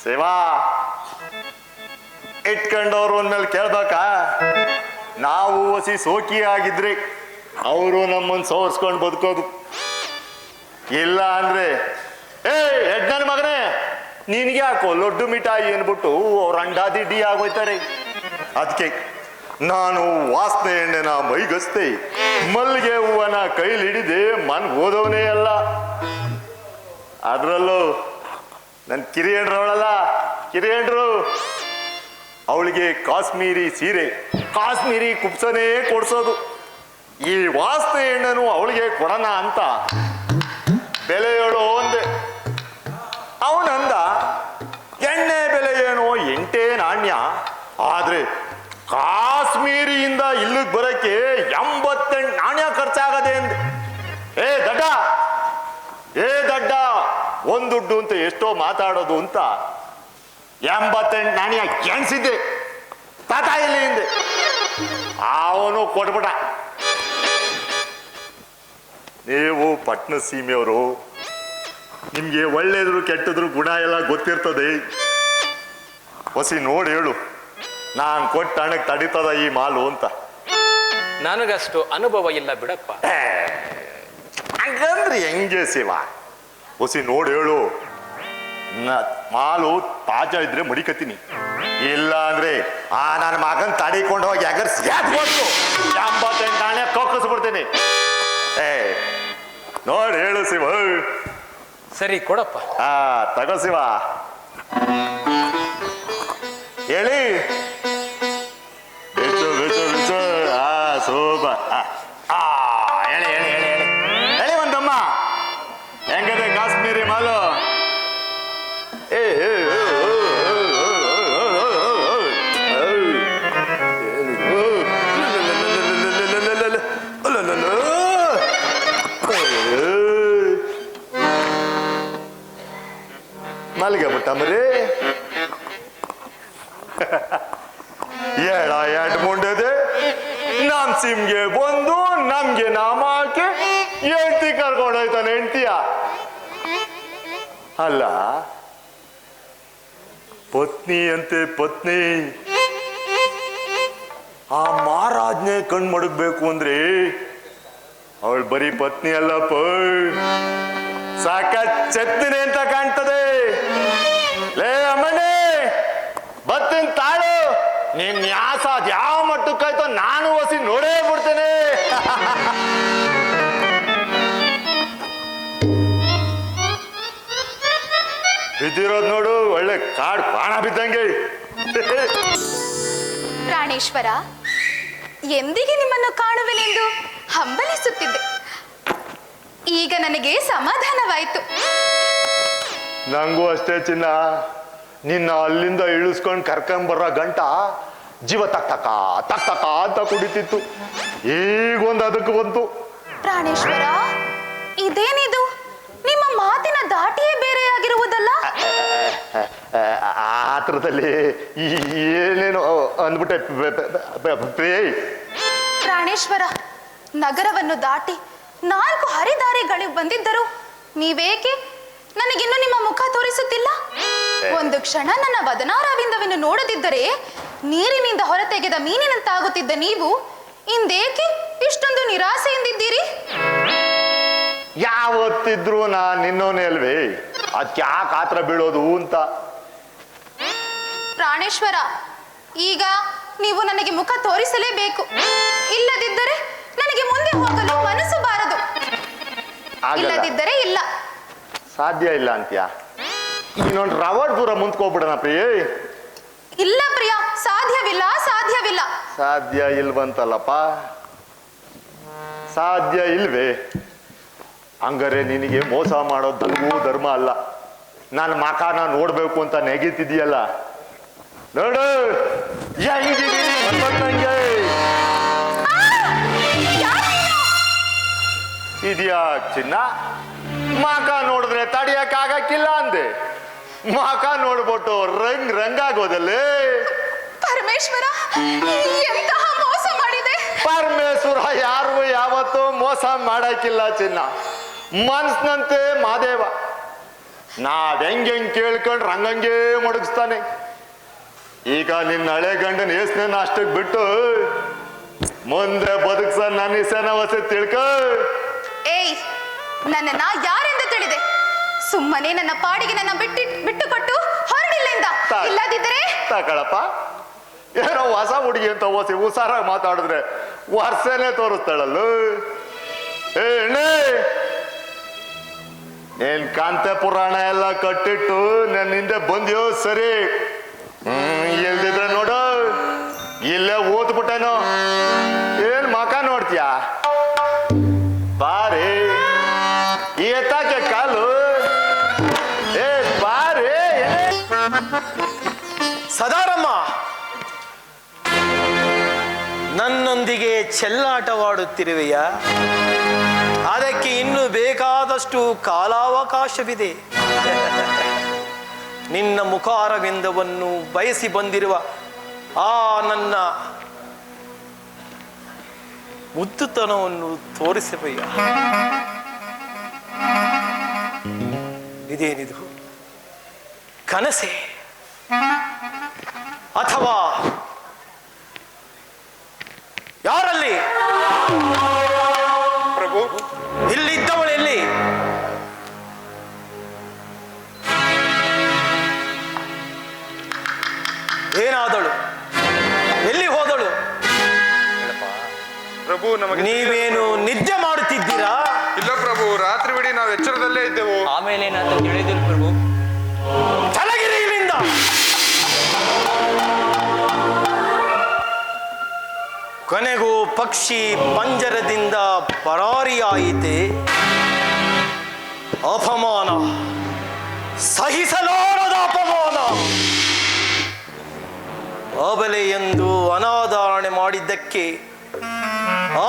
ಶಿವಾ, ಇಟ್ಕೊಂಡವ್ರು ಅಂದ್ಮೇಲೆ ಕೇಳ್ಬೇಕಾ? ನಾವು ಹಸಿ ಸೋಕಿ ಆಗಿದ್ರಿ ಅವರು ನಮ್ಮನ್ನು ಸೋರ್ಸ್ಕೊಂಡು ಬದುಕೋದು. ಇಲ್ಲ ಅಂದ್ರೆ ನನ್ನ ಮಗನೇ ನಿನ್ಗೆ ಯಾಕೋ ಲಡ್ಡು ಮಿಠಾಯಿ ಅನ್ಬಿಟ್ಟು ಅವ್ರ ಅಂಡಾದಿಡ್ಡಿ ಆಗೋಯ್ತಾರೆ. ಅದಕ್ಕೆ ನಾನು ವಾಸನೆ ಎಣ್ಣೆನ ಮೈಗಸ್ತೆ, ಮಲ್ಲಿಗೆ ಹೂವನ ಕೈಲಿ ಹಿಡಿದೆ ಮನ್ಗೆ ಓದವನೇ ಅಲ್ಲ. ಅದ್ರಲ್ಲೂ ನನ್ನ ಕಿರಿಯಂಡ್ರು ಅವಳಿಗೆ ಕಾಶ್ಮೀರಿ ಸೀರೆ, ಕಾಶ್ಮೀರಿ ಕುಪ್ಸನೇ ಕೊಡ್ಸೋದು. ಈ ವಾಸನೆ ಎಣ್ಣೆನು ಅವಳಿಗೆ ಕೊಡೋಣ ಅಂತ ಬೆಲೆ ಹೇಳೋ ಅಂದೆ. ಅವನಂದ, ಎಣ್ಣೆ ಬೆಲೆ ಏನೋ 8 ನಾಣ್ಯ, ಆದ್ರೆ ಕಾಶ್ಮೀರಿಯಿಂದ ಇಲ್ಲಿಗೆ ಬರಕ್ಕೆ 88 ನಾಣ್ಯ ಖರ್ಚಾಗದೆ ಅಂದೆ. ಏ ದಡ್ಡ ಒಂದ್ ದುಡ್ಡು ಅಂತ ಎಷ್ಟೋ ಮಾತಾಡೋದು ಅಂತ 88 ನಾಣ್ಯ ಕೆಣಿಸಿದ್ದೆ ತಾತ ಇಲ್ಲಿ ಹಿಂದೆ. ಅವನು ಕೊಟ್ಬಿಟ. ನೀವು ಪಟ್ನ ಸೀಮೆಯವರು, ನಿಮ್ಗೆ ಒಳ್ಳೇದ್ರು ಕೆಟ್ಟದ್ರು ಗುಣ ಎಲ್ಲ ಗೊತ್ತಿರ್ತದೆ. ಹೊಸಿ ನೋಡಿ ಹೇಳು, ನಾನು ಕೊಟ್ಟ ಹಣಕ್ಕೆ ತಡೀತದ ಈ ಮಾಲು ಅಂತ. ನನಗಷ್ಟು ಅನುಭವ ಇಲ್ಲ ಬಿಡಪ್ಪ. ಹಂಗಂದ್ರೆ ಹೆಂಗೆ ಶಿವ? ಹೊಸಿ ನೋಡಿ ಹೇಳು, ಮಾಲು ತಾಜಾ ಇದ್ರೆ ಮಡಿಕತ್ತೀನಿ, ಇಲ್ಲ ಅಂದ್ರೆ ನನ್ನ ಮಗನ್ ತಡಿಕೊಂಡು ಹೋಗಿ ಅಗರ್ಸಿ 88 ನಾಣ್ಯ ಕೊಕ್ಕಿಸ್ಬಿಡ್ತೀನಿ. ನೋಡಿ ಹೇಳು ಶಿವ. ಸರಿ ಕೊಡಪ್ಪ. ತಗೋ ಶಿವ, ಹೇಳಿ. ಶೋಭ ಹೇಳಿ ಒಂದಮ್ಮ, ಹೆಂಗದೆ ಕಾಶ್ಮೀರಿ ಮಾಲು? ಮಲ್ಗೆ ಬಿಟ್ಟಮ್ರಿ. ಎರಡು ಮುಂಡೆದೆ ನಮ್ ಸಿಮ್ಗೆ ಬಂದು ನಮ್ಗೆ ನಾಮ ಹಾಕಿ ಹೆಂಡತಿ ಕರ್ಕೊಂಡೋಯ್ತಾನೆ ಹೆಂಡತಿಯ ಅಲ್ಲ ಪತ್ನಿ ಅಂತೆ ಪತ್ನಿ ಆ ಮಹಾರಾಜ್ನೆ ಕಣ್ ಮಡಗ್ಬೇಕು ಅಂದ್ರೆ ಅವಳು ಬರೀ ಪತ್ನಿ ಅಲ್ಲಪ್ಪ ಸಾಕ ಚತ್ತಿನಿ ಅಂತ ಕಾಣ್ತದೆ. ಲೇ ಅಮ್ಮನೇ ಬತ್ತಿನ ತಾಳು ನಿನ್ ನ್ಯಾಸ ಅದ್ಯಾವ ಮಟ್ಟಕ್ಕಾಯ್ತೋ ನಾನು ಹೊಸಿ ನೋಡೇ ಬಿಡ್ತೇನೆ. ಬಿದ್ದಿರೋದ್ ನೋಡು ಒಳ್ಳೆ ಕಾಡ್ ಬಾಣ ಬಿದ್ದಂಗೆ. ಪ್ರಾಣೇಶ್ವರ, ಎಂದಿಗೆ ನಿಮ್ಮನ್ನು ಕಾಣುವೆನೆಂದು ಹಂಬಲಿಸುತ್ತಿದ್ದೆ. ಈಗ ನನಗೆ ಸಮಾಧಾನವಾಯಿತು. ನಂಗೂ ಅಷ್ಟೇ ಚಿನ್ನ, ನಿನ್ನ ಅಲ್ಲಿಂದ ಇಳಿಸ್ಕೊಂಡು ಕರ್ಕೊಂಬರೋ ಗಂಟ ಜೀವ ತಕ್ ತಕ ಅಂತ ಕುಡಿತಿತ್ತು. ಈಗೊಂದು ಅದಕ್ಕೆ ಬಂತು. ಪ್ರಾಣೇಶ್ವರ, ಇದೇನಿದು? ನಿಮ್ಮ ಮಾತಿನ ದಾಟಿಯೇ ಬೇರೆಯಾಗಿರುವುದಲ್ಲ? ಆತ್ರದಲ್ಲಿ ಏನೇನು ಅಂದ್ಬಿಟ್ಟೆ. ಪ್ರಾಣೇಶ್ವರ, ನಗರವನ್ನು ದಾಟಿ 4 ಹರಿದಾರಿಗಳಿಗೆ ಬಂದಿದ್ದರು ನೀವೇಕೆ ನನಗಿನ್ನು ನಿಮ್ಮ ಮುಖ ತೋರಿಸುತ್ತಿಲ್ಲ? ಒಂದು ಕ್ಷಣ ನನ್ನ ವದನಾರವಿಂದವನ್ನು ನೋಡದಿದ್ದರೆ ನೀರಿನಿಂದ ಹೊರತೆಗೆದ ಮೀನಿನಂತಾಗುತ್ತಿದ್ದ ನೀವು ಇಂದೇಕೆ ಇಷ್ಟೊಂದು ನಿರಾಸೆಯಿಂದಿದ್ದೀರಿ? ಯಾವತ್ತಿದ್ರು ನಾನು ನಿನ್ನೋನೇ ಅಲ್ವೇ, ಅದ್ಯಾಕೆ ಆತ್ರ ಬೀಳೋದು ಅಂತ. ಪ್ರಾಣೇಶ್ವರ, ಈಗ ನೀವು ನನಗೆ ಮುಖ ತೋರಿಸಲೇಬೇಕು. ಇಲ್ಲದಿದ್ದರೆ ನನಗೆ ಮುಂದೆ ಹೋಗಲು ಮನಸ್ಸು ಬಾರದು. ಇಲ್ಲದಿದ್ದರೆ ಇಲ್ಲ. ಸಾಧ್ಯ ಇಲ್ಲ ಅಂತ್ಯ? ಇನ್ನೊಂದು ರವಡ್ ದೂರ ಮುಂದ್ಕೋಗ್ಬಿಡೋಣ ಪ್ರಿಯೇ. ಇಲ್ಲ ಪ್ರಿಯ, ಸಾಧ್ಯವಿಲ್ಲ, ಸಾಧ್ಯವಿಲ್ಲ. ಸಾಧ್ಯ ಇಲ್ವಂತಲ್ಲಪ್ಪ, ಸಾಧ್ಯ ಇಲ್ವೇ? ಹಂಗಾರೆ ನಿನಗೆ ಮೋಸ ಮಾಡೋದು ನನಗೂ ಧರ್ಮ ಅಲ್ಲ. ನನ್ನ ಮಕಾನ ನೋಡ್ಬೇಕು ಅಂತ ನೆಗೀತಿದೀಯಲ್ಲ, ನೋಡು ಹೆಂಗಿದೀನಿ ನಂಗೆ ಇದೆಯಾ ಚಿನ್ನ? ಮಕ ನೋಡಿದ್ರೆ ತಡಿಯಕ್ ಆಗಕ್ಕಿಲ್ಲ ಅಂದೆ, ಮಕ ನೋಡ್ಬಿಟ್ಟು ರಂಗಾಗೋದಲ್ಲೇ. ಪರಮೇಶ್ವರ, ಎಂತಹ ಮೋಸ ಮಾಡಿದೆ? ಪರಮೇಶ್ವರ ಯಾರಿಗೂ ಯಾವತ್ತೂ ಮೋಸ ಮಾಡಕ್ಕಿಲ್ಲ ಚಿನ್ನ. ಮನ್ಸ್ನಂತೆ ಮಾದೇವ, ನಾವ್ ಹೆಂಗ್ ಕೇಳ್ಕೊಂಡ್ರೆ ಹಂಗಂಗೆ ಮಡಗಿಸ್ತಾನೆ. ಈಗ ನಿನ್ನ ಹಳೆ ಗಂಡನ ಏಸ್ನೇನ ಅಷ್ಟಕ್ಕೆ ಬಿಟ್ಟು ಮುಂದೆ ಬದುಕ್ಸ ನನ್ನ ಹೆಸನ ಹೊಸ ತಿಳ್ಕ. ಏಯ್, ನನ್ನನ್ನ ಯಾರೆಂದು ತಿಳಿದೆ? ಸುಮ್ಮನೆ ನನ್ನ ಪಾಡಿಗೆ ನನ್ನ ಬಿಟ್ಟು ಕೊಟ್ಟು ಹೊರಡಿಲ್ಲಿಂದ. ಇಲ್ಲದಿದ್ದರೆ ತಕಳಪ್ಪ, ಏನೋ ಹೊಸ ಹುಡುಗಿ ಅಂತ ಹೊಸಿ ಹುಷಾರಾಗಿ ಮಾತಾಡಿದ್ರೆ ವರ್ಷನೇ ತೋರಿಸ್ತಾಳಲ್ಲ. ಏನೇ ನೀನ್ ಕಾಂತೆ ಪುರಾಣ ಎಲ್ಲ ಕಟ್ಟಿಟ್ಟು ನನ್ನ ಹಿಂದೆ ಬಂದ್ಯೋ ಸರಿ, ಇಲ್ದಿದ್ರೆ ನೋಡು ಇಲ್ಲೇ ಓದ್ಬಿಟ್ಟೇನೋ. ಏನ್ ಮಕ ನೋಡ್ತೀಯ? ಬಾರಿ ಏತಾಕೆ ಕಾಲು, ಏ ಬಾರಿ. ಸದಾರಮ್ಮ ನನ್ನೊಂದಿಗೆ ಚೆಲ್ಲಾಟವಾಡುತ್ತಿರುವೆಯ? ಅದಕ್ಕೆ ಇನ್ನು ಬೇಕಾದಷ್ಟು ಕಾಲಾವಕಾಶವಿದೆ. ನಿನ್ನ ಮುಖಾರವಿಂದವನ್ನು ಬಯಸಿ ಬಂದಿರುವ ಆ ನನ್ನ ಮುದ್ದುತನವನ್ನು ತೋರಿಸಬಯ್ಯ. ಇದೇನಿದು? ಕನಸೆ ಅಥವಾ ಯಾರಲ್ಲಿ? ಪ್ರಭು, ಇಲ್ಲಿದ್ದವಳೆಲ್ಲಿ? ಏನಾದಳು? ಎಲ್ಲಿ ಹೋದಳು? ಪ್ರಭು ನಮಗೆ ನೀವೇನು ನಿದ್ದೆ ಮಾಡುತ್ತಿದ್ದೀರಾ? ಇಲ್ಲ ಪ್ರಭು, ರಾತ್ರಿ ನಾವು ಎಚ್ಚರದಲ್ಲೇ ಇದ್ದೆವು. ಆಮೇಲೆ ಏನಾದ್ರು ತಿಳಿದಿಲ್ಲ ಪ್ರಭು. ಚಲಗಿರಿ ಇಲ್ಲಿಂದ. ಕೊನೆಗೂ ಪಕ್ಷಿ ಪಂಜರದಿಂದ ಪರಾರಿಯಾಯಿತೆ. ಅಪಮಾನ, ಸಹಿಸಲಾರದ ಅಪಮಾನ. ಅಬಲೆ ಎಂದು ಅನಾದರಣೆ ಮಾಡಿದ್ದಕ್ಕೆ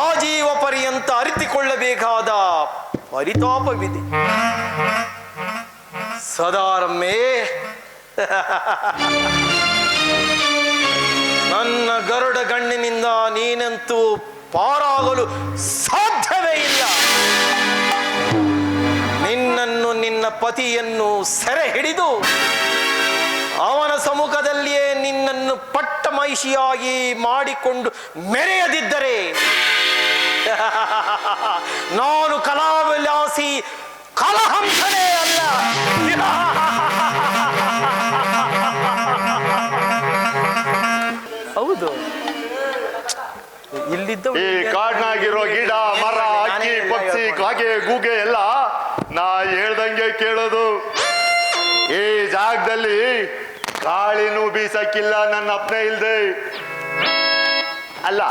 ಆಜೀವ ಪರ್ಯಂತ ಅರಿತುಕೊಳ್ಳಬೇಕಾದ ಪರಿತಾಪವಿದೆ. ಸದಾರಮ್ಮೆ, ನನ್ನ ಗರುಡ ಗಣ್ಣಿನಿಂದ ನೀನಂತೂ ಪಾರಾಗಲು ಸಾಧ್ಯವೇ ಇಲ್ಲ. ನಿನ್ನ ಪತಿಯನ್ನು ಸೆರೆ ಹಿಡಿದು ಅವನ ಸಮ್ಮುಖದಲ್ಲಿಯೇ ನಿನ್ನನ್ನು ಪಟ್ಟಮಹಿಷಿಯಾಗಿ ಮಾಡಿಕೊಂಡು ಮೆರೆಯದಿದ್ದರೆ ನಾನು ಕಲಾವಿಲಾಸಿ ಕಲಹಂಸನೇ ಅಲ್ಲ. ಹೌದು, ಇಲ್ಲಿದ್ದ ಈ ಕಾಡ್ನಾಗಿರೋ ಗಿಡ ಮರ ಅಕ್ಕಿ ಪಕ್ಷಿ ಕಾಗೆ ಗೂಗೆ ಎಲ್ಲ ನಾ ಹೇಳ್ದಂಗೆ ಕೇಳೋದು. ಈ ಜಾಗದಲ್ಲಿ ಗಾಳಿನೂ ಬೀಸಕ್ಕಿಲ್ಲ ನನ್ನ ಅಪ್ಪನೇ ಇಲ್ದೆ. ಅಲ್ಲ,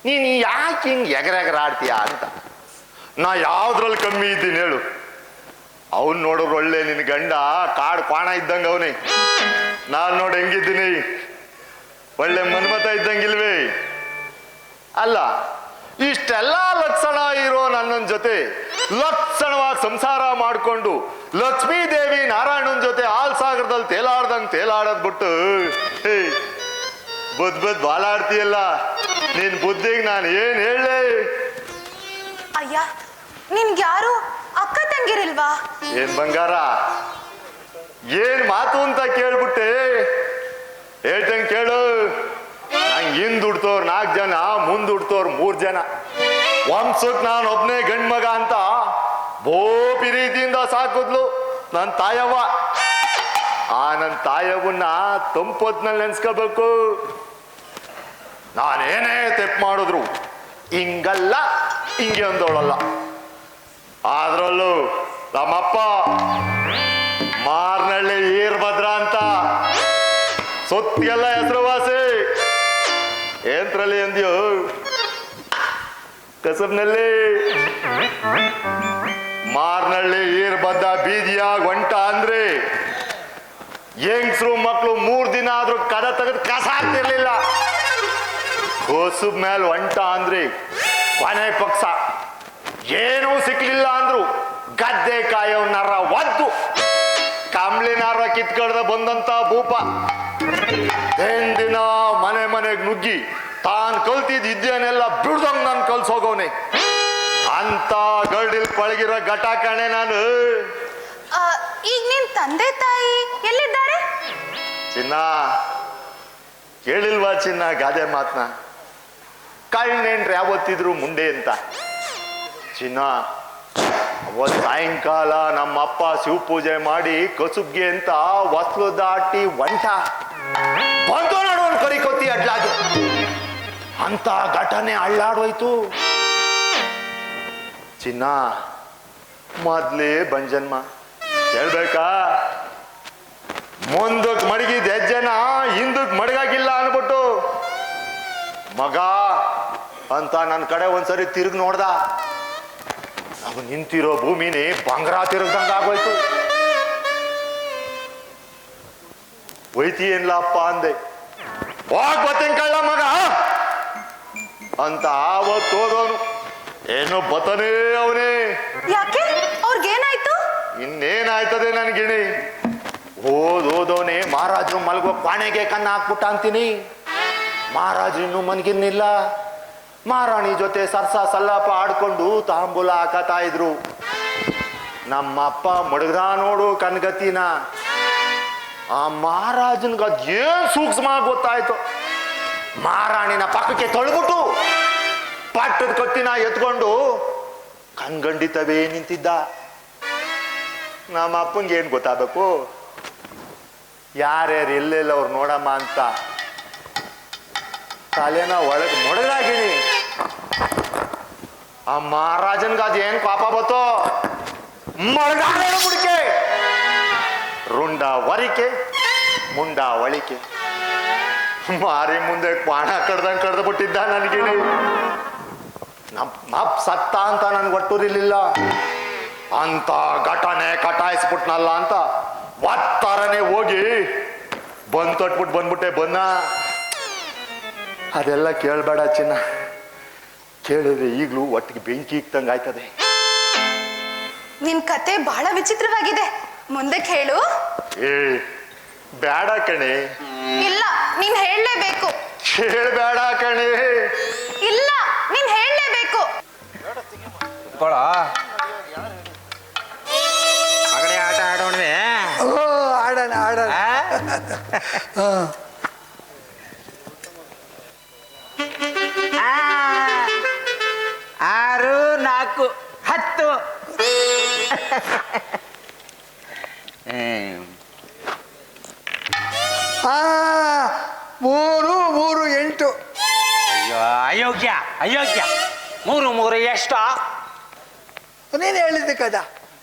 ನೀನ್ ಯಾಕೆ ಹಿಂಗ್ ಎಗರೆಗರ ಆಡ್ತೀಯ ಅಂತ. ನಾ ಯಾವ್ದ್ರಲ್ಲಿ ಕಮ್ಮಿ ಇದ್ದೀನಿ ಹೇಳು? ಅವನ್ ನೋಡಿದ್ರು ಒಳ್ಳೆ ನಿನ್ ಗಂಡ ಕಾಡ್ ಕ್ವಾಣ ಇದ್ದಂಗ ಅವನೇ. ನಾನ್ ನೋಡಿ ಹೆಂಗಿದ್ದೀನಿ, ಒಳ್ಳೆ ಮನ್ಮತ ಇದ್ದಂಗಿಲ್ವೇ? ಅಲ್ಲ, ಇಷ್ಟೆಲ್ಲ ಲಕ್ಷಣ ಇರೋ ನನ್ನ ಜೊತೆ ಲಕ್ಷಣವಾಗಿ ಸಂಸಾರ ಮಾಡಿಕೊಂಡು ಲಕ್ಷ್ಮೀ ದೇವಿ ನಾರಾಯಣನ್ ಜೊತೆ ಹಾಲ್ ಸಾಗರದಲ್ಲಿ ತೇಲಾಡ್ದಂಗ್ ತೇಲಾಡದ್ ಬಿಟ್ಟು ಬದ್ ಬಾಲಾಡ್ತೀಯಲ್ಲ, ನಿನ್ ಬುದ್ಧಿಗೆ ನಾನು ಏನ್ ಹೇಳೇ? ಅಯ್ಯ, ನಿನ್ಗ್ಯಾರು ಅಕ್ಕ ತಂಗಿರಿಲ್ವಾ? ಏನ್ ಬಂಗಾರ, ಏನ್ ಮಾತು ಅಂತ ಕೇಳ್ಬಿಟ್ಟೆ? ಹೇಳ್ತಂಗ್ ಕೇಳು. ನಂಗೆ ಹಿಂದ್ ಹುಡ್ತೋರ್ 4 ಜನ, ಮುಂದ್ ಹುಡ್ತೋರ್ 3 ಜನ. ವಂಶಕ್ ನಾನು ಒಬ್ನೇ ಗಂಡ್ ಮಗ ಅಂತ ಬೋಪಿ ರೀತಿಯಿಂದ ಸಾಕಿದ್ಲು ನನ್ ತಾಯವ್ವ. ಆ ನನ್ ತಾಯವ್ವನ್ನ ತಂಪೊತ್ನಲ್ಲಿ ನೆನ್ಸ್ಕೋಬೇಕು. ನಾನೇನೇ ತೆಪ್ಪು ಮಾಡಿದ್ರು ಹಿಂಗಲ್ಲ ಹಿಂಗೆ ಅಂದೋಳಲ್ಲ. ಆದ್ರಲ್ಲೂ ನಮ್ಮಪ್ಪ ಮಾರ್ನಳ್ಳಿ ಈರ್ಭದ್ರ ಅಂತ ಸೊತ್ತಿಗೆಲ್ಲ ಹೆಸರುವಾಸಿ. ಏನ್ರಲ್ಲಿ ಅಂದ್ಯೋ? ಕಸಬ್ನಲ್ಲಿ. ಮಾರ್ನಳ್ಳಿ ಈರ್ಭದ್ರ ಬೀದಿಯಾಗ ಹೊಂಟ ಅಂದ್ರೆ ಹೆಂಗ್ಸ್ರು ಮಕ್ಳು 3 ದಿನ ಆದ್ರೂ ಕದ ತೆಗೆದು ಕಸ ಆಗ್ತಿರ್ಲಿಲ್ಲ. ಕೋಸು ಮೇಲೆ ಹೊಂಟ ಅಂದ್ರೆ ಕೊನೆ ಪಕ್ಷ ಏನೂ ಸಿಕ್ಲಿಲ್ಲ ಅಂದ್ರು ಗದ್ದೆ ಕಾಯವನಾರ ಒದ್ದು ಕಂಬ್ಳಿನಾರ ಕಿತ್ಕಡ್ದ ಬಂದಂತ ಭೂಪ ದಿನ ಮನೆಗೆ ನುಗ್ಗಿ ತಾನ್ ಕಲ್ತಿದ್ ಇದ್ದೇನೆಲ್ಲ ಬಿಡ್ದಂಗ್ ನಾನು ಕಲ್ಸೋಗವನೆ. ಅಂತ ಗರ್ಡಿಲ್ ಪಳಗಿರೋ ಘಟ ಕಣೆ ನಾನು. ಈಗ ನಿನ್ ತಂದೆ ತಾಯಿ ಎಲ್ಲಿದ್ದಾರೆ? ಚಿನ್ನ ಕೇಳಿಲ್ವಾ ಚಿನ್ನ ಗಾದೆ ಮಾತ್ನ? ಕಳ್ನೇನ್ರಿ ಯಾವತ್ತಿದ್ರು ಮುಂಡೆ ಅಂತ. ಚಿನ್ನ, ಅವತ್ತು ಸಾಯಂಕಾಲ ನಮ್ಮಪ್ಪ ಶಿವ ಪೂಜೆ ಮಾಡಿ ಕಸುಬ್ಗೆ ಅಂತ ಹೊಸ್ಲು ದಾಟಿ ಒಂಟ ಬಂದು ನೋಡು ಒಂದು ಕರಿ ಕೊತ್ತಿ ಅಡ್ಲಾದು. ಅಂತ ಘಟನೆ ಅಳ್ಳಾಡೋಯ್ತು ಚಿನ್ನ. ಮೊದ್ಲೇ ಬಂಜನ್ಮ ಹೇಳ್ಬೇಕಾ? ಮುಂದಕ್ ಮಡಗಿದ ಹೆಜ್ಜೆನ ಹಿಂದಕ್ ಮಡಗಾಗಿಲ್ಲ ಅನ್ಬಿಟ್ಟು ಮಗ ಅಂತ ನನ್ನ ಕಡೆ ಒಂದ್ಸರಿ ತಿರುಗಿ ನೋಡ್ದ. ನಾವು ನಿಂತಿರೋ ಭೂಮಿನೇ ಬಂಗಾರ ತಿರುಗ್ದಂಗ ಆಗೋಯ್ತು. ಒಯ್ತಿ ಏನ್ಲಪ್ಪ ಅಂದೆ. ಹೋಗ್ ಬತ್ತೀನಿ ಕಳ್ಳ ಮಗ ಅಂತ ಆವತ್ತು ಹೋದವನು ಏನೋ ಬತನೇ ಅವನೇ. ಯಾಕೆ? ಅವ್ರಿಗೇನಾಯ್ತು? ಇನ್ನೇನಾಯ್ತದೆ ನನ್ಗಿಣಿ. ಓದೋದವನೇ ಮಹಾರಾಜರು ಮಲಗುವ ಪಾಣೆಗೆ ಕನ್ನ ಹಾಕ್ಬಿಟ್ಟ ಅಂತೀನಿ. ಮಹಾರಾಜರು ಇನ್ನೂ ಮನ್ಗಿರ್ನಿಲ್ಲ. ಮಹಾರಾಣಿ ಜೊತೆ ಸರ್ಸ ಸಲ್ಲಾಪ ಆಡ್ಕೊಂಡು ತಾಂಬೂಲ ಹಾಕತಾ ಇದ್ರು. ನಮ್ಮಪ್ಪ ಮಡಗ್ರ ನೋಡು ಕನ್ಗತಿನ. ಆ ಮಹಾರಾಜನ್ಗ ಏನ್ ಸೂಕ್ಷ್ಮ ಗೊತ್ತಾಯ್ತು. ಮಹಾರಾಣಿನ ಪಕ್ಕಕ್ಕೆ ತೊಳ್ಬಿಟ್ಟು ಪಟ್ಟದ ಕತ್ತಿನ ಎತ್ಕೊಂಡು ಕಣ್ಗಂಡಿತವೇ ನಿಂತಿದ್ದ. ನಮ್ಮ ಅಪ್ಪಂಗೆ ಏನ್ ಗೊತ್ತಾಗಬೇಕು? ಯಾರ್ಯಾರು ಎಲ್ಲೆಲ್ಲ ಅವ್ರು ನೋಡಮ್ಮ ಅಂತ ತಲೆನ ಒಳಗೆ ಮೊಡಗಾಗಿನಿ. ಆ ಮಹಾರಾಜನ್ಗ ಅದೇನ್ ಪಾಪ ಬತ್ತೋ ಮುಡಿಕೆ ರುಂಡ ವರಿಕೆ ಮುಂಡ ಒಳಿಕೆ ಮಾರಿ ಮುಂದೆ ಕ್ವಾಣ ಕಡ್ದಂಗ್ ಕಡ್ದು ಬಿಟ್ಟಿದ್ದ ನನಗಿಣಿ. ನಮ್ಮ ಸತ್ತ ಅಂತ ನನ್ಗೆ ಒಟ್ಟೂರಿರ್ಲಿಲ್ಲ. ಅಂತ ಘಟನೆ ಕಟಾಯಿಸ್ಬಿಟ್ನಲ್ಲ ಅಂತ ಒತ್ತಾರನೆ ಹೋಗಿ ಬಂದ್ ತೊಟ್ಬಿಟ್ಟು ಬಂದ್ಬಿಟ್ಟೆ. ಬನ್ನ ಅದೆಲ್ಲ ಕೇಳ್ಬೇಡ ಚಿನ್ನ. ಕೇಳಿದ್ರೆ ಈಗ್ಲೂ ಒಟ್ಟಿಗೆ ಬೆಂಕಿ ಇಕ್ತಂಗ ಆಯ್ತದೆ. ನಿನ್ ಕತೆ ಬಹಳ ವಿಚಿತ್ರವಾಗಿದೆ, ಮುಂದೆ ಹೇಳು. ಏ ಬೇಡ ಕಣೆ. ಇಲ್ಲ, ನೀನ್ ಹೇಳಲೇಬೇಕು. ಕೇಳ್ಬೇಡ ಕಣೆ. ಇಲ್ಲ, ನೀನ್ ಹೇಳಲೇಬೇಕು. 6, 4, 10. ಆ 3, 3, 8. ಅಯ್ಯೋ ಅಯೋಗ್ಯ ಅಯೋಗ್ಯ. 3, 3 ಎಷ್ಟು? ನೀನು ಹೇಳಿದ್ದೆ ಕದ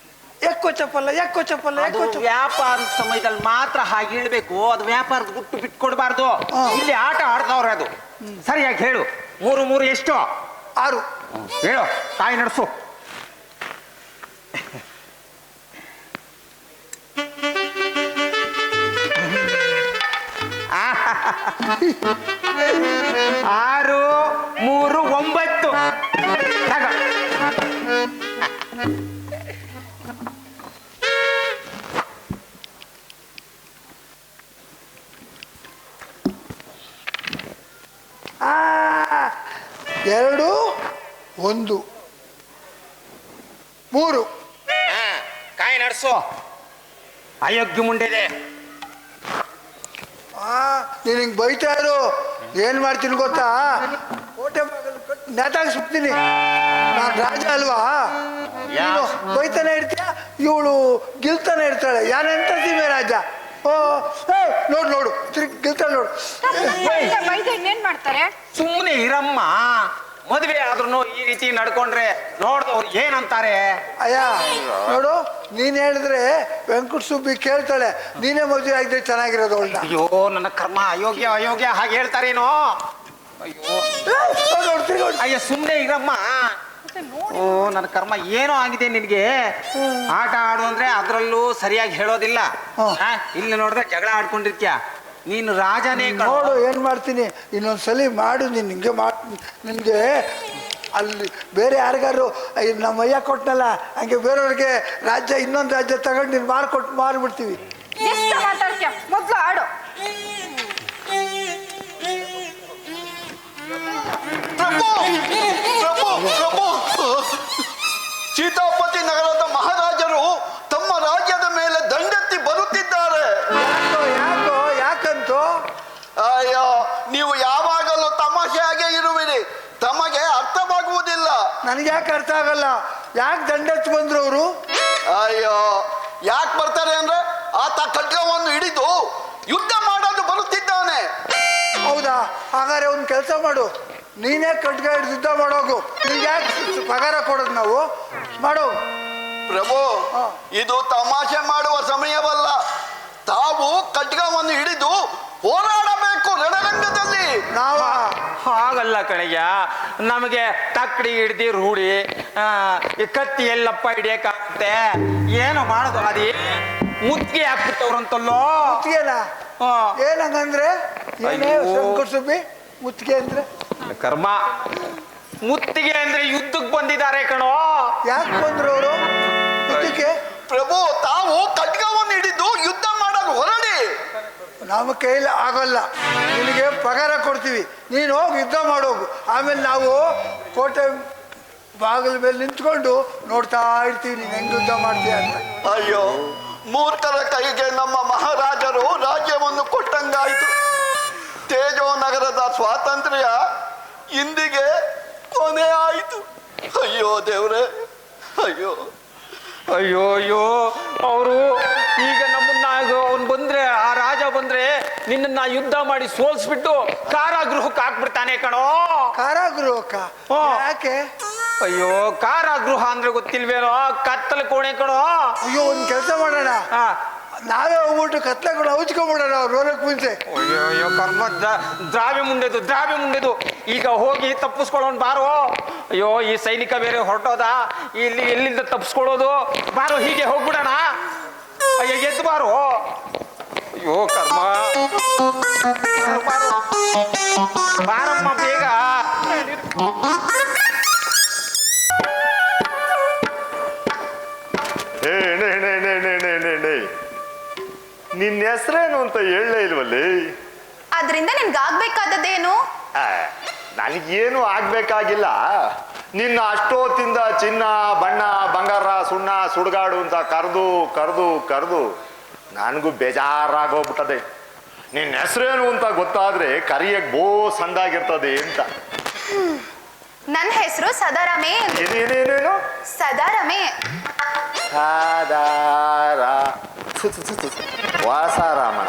ಯಾಕೋ ಚಪ್ಪಲ್ಲ ಯಾಕೋ ಚಪ್ಪಲ್ಲ ಅದು ಯಾಕೋ ಚಪ್ಪಲ್ಲ. ವ್ಯಾಪಾರದ ಸಮಯದಲ್ಲಿ ಮಾತ್ರ ಹಾಗೆ ಹೇಳ್ಬೇಕು. ಅದು ವ್ಯಾಪಾರದ ಗುಟ್ಟು ಬಿಟ್ಕೊಡ್ಬಾರ್ದು. ಇಲ್ಲಿ ಆಟ ಆಡ್ದವ್ರೆ ಅದು. ಸರಿಯಾಗಿ ಹೇಳು. 3, 3 ಎಷ್ಟು? 6. ಹೇಳು, ತಾಯಿ ನಡೆಸು. ಆರು 3, 9. ತಗೋ. ಆ 2, 1, 3. ಕಾಯಿ ನಡೆಸು. ಅಯೋಗ್ಯ ಮುಂಡಿದೆ. ನೀನು ಹಿಂಗೆ ಬೈತಾ ಇರು. ಏನು ಮಾಡ್ತೀನಿ ಗೊತ್ತಾ? ಕೋಟೆ ನೇತಾಗ ಸುತ್ತೀನಿ. ನಾನು ರಾಜ ಅಲ್ವಾ? ನೀನು ಬೈತಾನೆ ಇರ್ತೀಯ, ಇವಳು ಗೆಲ್ತಾನೆ ಇರ್ತಾಳೆ. ಯಾನೆಂತ ಸೀಮೆ ರಾಜ. ಓ ನೋಡು ನೋಡು ತಿರುಗಿ ಗೆಲ್ತಾಳೆ ನೋಡು. ಇನ್ನೇನ್ ಮಾಡ್ತಾರೆ? ಸುಮ್ಮನೆ ಇರಮ್ಮ. ಮದುವೆ ಆದ್ರೂ ಈ ರೀತಿ ನಡ್ಕೊಂಡ್ರೆ ನೋಡ್ದವ್ರು ಏನಂತಾರೆ? ಅಯ್ಯ ನೋಡು, ನೀನು ಹೇಳಿದ್ರೆ ವೆಂಕಟ ಸುಬ್ಬಿ ಕೇಳ್ತಾಳೆ. ನೀನೇ ಮದುವೆ ಆಗಿದ್ರೆ ಚೆನ್ನಾಗಿರೋದು ಅವಳನ್ನ. ಅಯ್ಯೋ ನನ್ನ ಕರ್ಮ, ಅಯೋಗ್ಯ ಅಯೋಗ್ಯ ಹಾಗೆ ಹೇಳ್ತಾರೇನೋ. ಅಯ್ಯೋ ಅಯ್ಯೋ ಸುಮ್ಮನೆ ಇರಮ್ಮ. ಓ ನನ್ನ ಕರ್ಮ ಏನೋ ಆಗಿದೆ ನಿನಗೆ. ಆಟ ಆಡು ಅಂದ್ರೆ ಅದ್ರಲ್ಲೂ ಸರಿಯಾಗಿ ಹೇಳೋದಿಲ್ಲ. ಇಲ್ಲಿ ನೋಡಿದ್ರೆ ಜಗಳ ಆಡ್ಕೊಂಡಿರ್ತೀಯ. ನೀನು ರಾಜನೇ ನೋಡು ಏನು ಮಾಡ್ತೀನಿ. ಇನ್ನೊಂದ್ಸಲಿ ಮಾಡು ನೀನು. ಹಿಂಗೆ ನಿಮಗೆ ಅಲ್ಲಿ ಬೇರೆ ಯಾರಿಗಾರು ನಮ್ಮ ಅಯ್ಯ ಕೊಟ್ಟನಲ್ಲ ಹಂಗೆ ಬೇರೆಯವ್ರಿಗೆ ರಾಜ್ಯ ಇನ್ನೊಂದು ರಾಜ್ಯ ತಗೊಂಡು ನೀನು ಮಾರಿಬಿಡ್ತೀವಿ. ಎಷ್ಟು ಮಾತಾಡ್ತೀಯ? ಮೊದ್ಲು ಆಡು. ಸೀತಾಪತಿ ನಗರದ ಮಹಾರಾಜರು ತಮ್ಮ ರಾಜ್ಯದ ಮೇಲೆ ದಂಡೆತ್ತಿ ಬರುತ್ತಿದ್ದಾರೆ. ಯಾಕೋ ಯಾಕಂತೋ? ಅಯ್ಯೋ, ನೀವು ಯಾವಾಗಲೂ ತಮಾಷೆಯಾಗೆ ಇರುವಿರಿ. ತಮಗೆ ಅರ್ಥವಾಗುವುದಿಲ್ಲ. ನನಗೆ ಯಾಕೆ ಅರ್ಥ ಆಗಲ್ಲ. ಯಾಕೆ ದಂಡೆತ್ತು ಬಂದ್ರು ಅವರು? ಅಯ್ಯೋ, ಯಾಕೆ ಬರ್ತಾರೆ ಅಂದ್ರೆ ಆತ ಖಡ್ಗವನ್ನು ಹಿಡಿದು ಯುದ್ಧ ಮಾಡಲು ಬರುತ್ತಿದ್ದಾನೆ. ಹೌದಾ? ಹಾಗಾದ್ರೆ ಒಂದು ಕೆಲಸ ಮಾಡು, ನೀನೇ ಖಡ್ಗ ಹಿಡಿದು ಯುದ್ಧ ಮಾಡೋಗು. ನಿಮ್ಗೆ ಯಾಕೆ ಪಗಾರ ಕೊಡೋದು ನಾವು? ಮಾಡೋ ಪ್ರಭು, ಇದು ತಮಾಷೆ ಮಾಡುವ ಸಮಯವಲ್ಲ. ತಾವು ಖಡ್ಗವನ್ನು ಹಿಡಿದು ಹೋರಾಡಬೇಕು ರಣರಂಗದಲ್ಲಿ. ನಾವ ಹಾಗಲ್ಲ ಕಣಯ್ಯ. ನಮಗೆ ತಕ್ಕಡಿ ಹಿಡ್ದಿ ರೂಢಿ. ಈ ಕತ್ತಿ ಎಲ್ಲಪ್ಪ ಹಿಡಿಯಕ್ಕಾಗುತ್ತೆ? ಏನು ಮಾಡೋದು? ಅದೇ ಮುತ್ತಿಗೆ ಹಾಕ್ಬಿಟ್ಟವ್ರಂತಲ್ಲೋ. ಮುತ್ತಿಗೆನಾ? ಏನಂಗಂದ್ರೆ ಏನೇ ವೆಂಕಟ ಸುಬ್ಬಿ? ಮುತ್ತಿಗೆ ಅಂದ್ರೆ ಕರ್ಮ. ಮುತ್ತಿಗೆ ಅಂದ್ರೆ ಯುದ್ಧಕ್ಕೆ ಬಂದಿದ್ದಾರೆ ಕಣೋ. ಯಾಕೆ ಬಂದ್ರು ಅವರು ಯುದ್ಧಕ್ಕೆ? ಪ್ರಭು, ತಾವು ಖಡ್ಗವನ್ನು ಹಿಡಿದು ಯುದ್ಧ ಮಾಡಲು ಹೊರಡಿ. ನಮ್ಮ ಕೈಲಿ ಆಗೋಲ್ಲ. ನಿನಗೆ ಪಗಾರ ಕೊಡ್ತೀವಿ, ನೀನು ಹೋಗಿ ಯುದ್ಧ ಮಾಡೋಗು. ಆಮೇಲೆ ನಾವು ಕೋಟೆ ಬಾಗಿಲ ಮೇಲೆ ನಿಂತ್ಕೊಂಡು ನೋಡ್ತಾ ಇರ್ತೀವಿ ನೀನು ಹೆಂಗೆ ಯುದ್ಧ ಮಾಡ್ತೀಯ ಅಂತ. ಅಯ್ಯೋ, ಮೂರ್ಖರ ಕೈಗೆ ನಮ್ಮ ಮಹಾರಾಜರು ರಾಜ್ಯವನ್ನು ಕೊಟ್ಟಂಗಾಯಿತು. ತೇಜೋ ನಗರದ ಸ್ವಾತಂತ್ರ್ಯ ಇಂದಿಗೆ ಕೊನೆ ಆಯಿತು. ಅಯ್ಯೋ ದೇವ್ರೆ, ಅಯ್ಯೋ ಅಯ್ಯೋ ಅಯ್ಯೋ. ಅವರು ಈಗ ನಮ್ಮನ್ನ ಅವ್ನು ಬಂದ್ರೆ, ಆ ರಾಜ ಬಂದ್ರೆ ನಿನ್ನ ಯುದ್ಧ ಮಾಡಿ ಸೋಲ್ಸ್ಬಿಟ್ಟು ಕಾರಾಗೃಹಕ್ಕೆ ಹಾಕ್ಬಿಡ್ತಾನೆ ಕಣೋ. ಕಾರಾಗೃಹಕ್ಕ? ಯಾಕೆ? ಅಯ್ಯೋ, ಕಾರಾಗೃಹ ಅಂದ್ರೆ ಗೊತ್ತಿಲ್ವೇನೋ? ಕತ್ತಲ ಕೋಣೆ ಕಣೋ. ಅಯ್ಯೋ, ಒಂದು ಕೆಲಸ ಮಾಡೋಣ, ನಾವೇ ಹೋಗ್ಬಿಟ್ಟು ಕತ್ಲಗಳು ಹೌಚ್ಕೊಂಡ್ಬಿಡೋಣ ಅವ್ರು ರೋಲಕ್ಕೆ ಮುಂಚೆ. ಅಯ್ಯೋ ಅಯ್ಯೋ ಕರ್ಮ. ದ್ರಾವ್ಯ ಮುಂಡೆದು ಈಗ ಹೋಗಿ ತಪ್ಪಿಸ್ಕೊಳ್ಳೋಣ ಬಾರೋ. ಅಯ್ಯೋ, ಈ ಸೈನಿಕ ಬೇರೆ ಹೊರಟೋದ. ಇಲ್ಲಿ ಎಲ್ಲಿಂದ ತಪ್ಪಿಸ್ಕೊಳ್ಳೋದು? ಬಾರೋ, ಹೀಗೆ ಹೋಗ್ಬಿಡೋಣ. ಅಯ್ಯೋ ಎದ್ದು ಬಾರೋ. ಅಯ್ಯೋ ಕರ್ಮ. ಬಾರಮ್ಮ ಬೇಗ. ನಿನ್ನ ಹೆಸರೇನು ಅಂತ ಹೇಳಲೇ ಇಲ್ವಲ್ಲಿ? ಅದರಿಂದ ನಿನ್ಗಾಗ್ಬೇಕಾದದ್ದೇನು? ನನಗೇನು ಆಗ್ಬೇಕಾಗಿಲ್ಲ. ನಿನ್ನ ಅಷ್ಟೊತ್ತಿಂದ ಚಿನ್ನ, ಬಣ್ಣ, ಬಂಗಾರ, ಸುಣ್ಣ, ಸುಡುಗಾಡು ಅಂತ ಕರೆದು ನನಗೂ ಬೇಜಾರಾಗೋಗ್ಬಿಟ್ಟದೆ. ನಿನ್ನ ಹೆಸರೇನು ಅಂತ ಗೊತ್ತಾದ್ರೆ ಕರಿಯಕ್ ಬೋ ಸಂದಾಗಿರ್ತದೆ ಅಂತ. ನನ್ನ ಹೆಸರು ಸದಾರಮೆ. ಏನೇನೇನೇನು? ಸದಾರಮೆ. ಸಾದಾರ ವಾಸಾರಾಮಣ.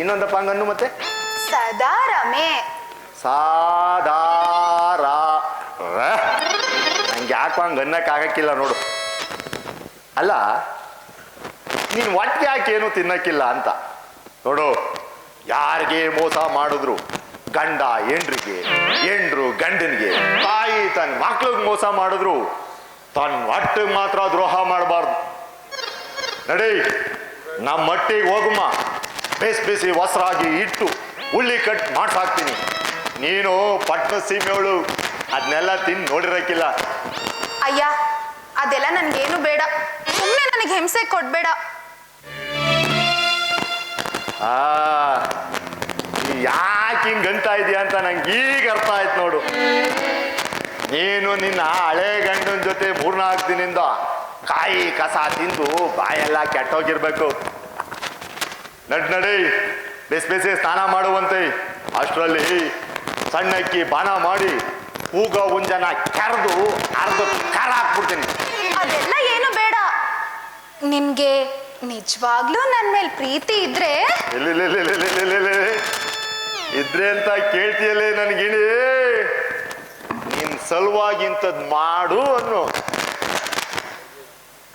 ಇನ್ನೊಂದಪ್ಪ ಹಂಗನ್ನು ಮತ್ತೆ ಸದಾರಮೆ. ಸಾದಾರ. ನಂಗೆ ಯಾಕೋ ಹಂಗೆ ಅನ್ನಕ್ಕಾಗಕ್ಕಿಲ್ಲ ನೋಡು. ಅಲ್ಲ ನೀನು ಒಟ್ಟಿಗೆ ಯಾಕೇನು ತಿನ್ನಕ್ಕಿಲ್ಲ ಅಂತ ನೋಡು. ಯಾರಿಗೆ ಮೋಸ ಮಾಡಿದ್ರು, ಗಂಡ ಹೆಂಡ್ರಿಗೆ, ಹೆಂಡ್ರು ಗಂಡನಿಗೆ, ತಾಯಿ ತನ್ನ ಮಕ್ಳಿಗೆ ಮೋಸ ಮಾಡಿದ್ರು ತನ್ನ ಹೊಟ್ಟೆಗೆ ಮಾತ್ರ ದ್ರೋಹ ಮಾಡಬಾರ್ದು. ನಡಿ ನಮ್ಮ ಮಟ್ಟಿಗೆ ಹೋಗುಮ್ಮ. ಬೇಸ್ ಬೇಸಿ ಹೊಸರಾಗಿ ಇಟ್ಟು ಉಳ್ಳಿ ಕಟ್ ಮಾಡ್ಸಾಕ್ತೀನಿ. ನೀನು ಪಟ್ನ ಸೀಮೆವಳು, ಅದನ್ನೆಲ್ಲ ತಿಂದು ನೋಡಿರಕ್ಕಿಲ್ಲ. ಅಯ್ಯ, ಅದೆಲ್ಲ ನನ್ಗೇನು ಬೇಡ. ಸುಮ್ಮನೆ ನನಗೆ ಹಿಂಸೆ ಕೊಡ್ಬೇಡ. ಯಾಕೆ ಹಿಂಗಂತ ಇದೀಯ ಅಂತ ನಂಗೆ ಈಗ ಅರ್ಥ ಆಯ್ತು ನೋಡು. ನೀನು ನಿನ್ನ ಹಳೆ ಗಂಡನ ಜೊತೆ 3-4 ದಿನದಿಂದ ಕಾಯಿ ಕಸ ತಿಂದು ಬಾಯೆಲ್ಲ ಕೆಟ್ಟೋಗಿರ್ಬೇಕು. ನಡಿ ಬೇಸ್ ಬೇಸಿ ಸ್ನಾನ ಮಾಡುವಂತೆ. ಅಷ್ಟರಲ್ಲಿ ಸಣ್ಣಕ್ಕಿ ಪಾನ ಮಾಡಿ ಹೂಗ ಹುಂಜನ ಕೆರೆದು ಅರ್ಧ ಖಾರ ಹಾಕ್ಬಿಡ್ತೀನಿ. ಅದೆಲ್ಲ ಏನು ಬೇಡ. ನಿಮ್ಗೆ ನಿಜವಾಗ್ಲೂ ನನ್ನ ಮೇಲೆ ಪ್ರೀತಿ ಇದ್ರೆ ಇದ್ರೆ ಅಂತ ಕೇಳ್ತೀಯಲ್ಲೇ ನನ್ಗಿಣಿ. ನಿನ್ ಸಲುವಾಗಿ ಇಂಥದ್ ಮಾಡು ಅನ್ನು.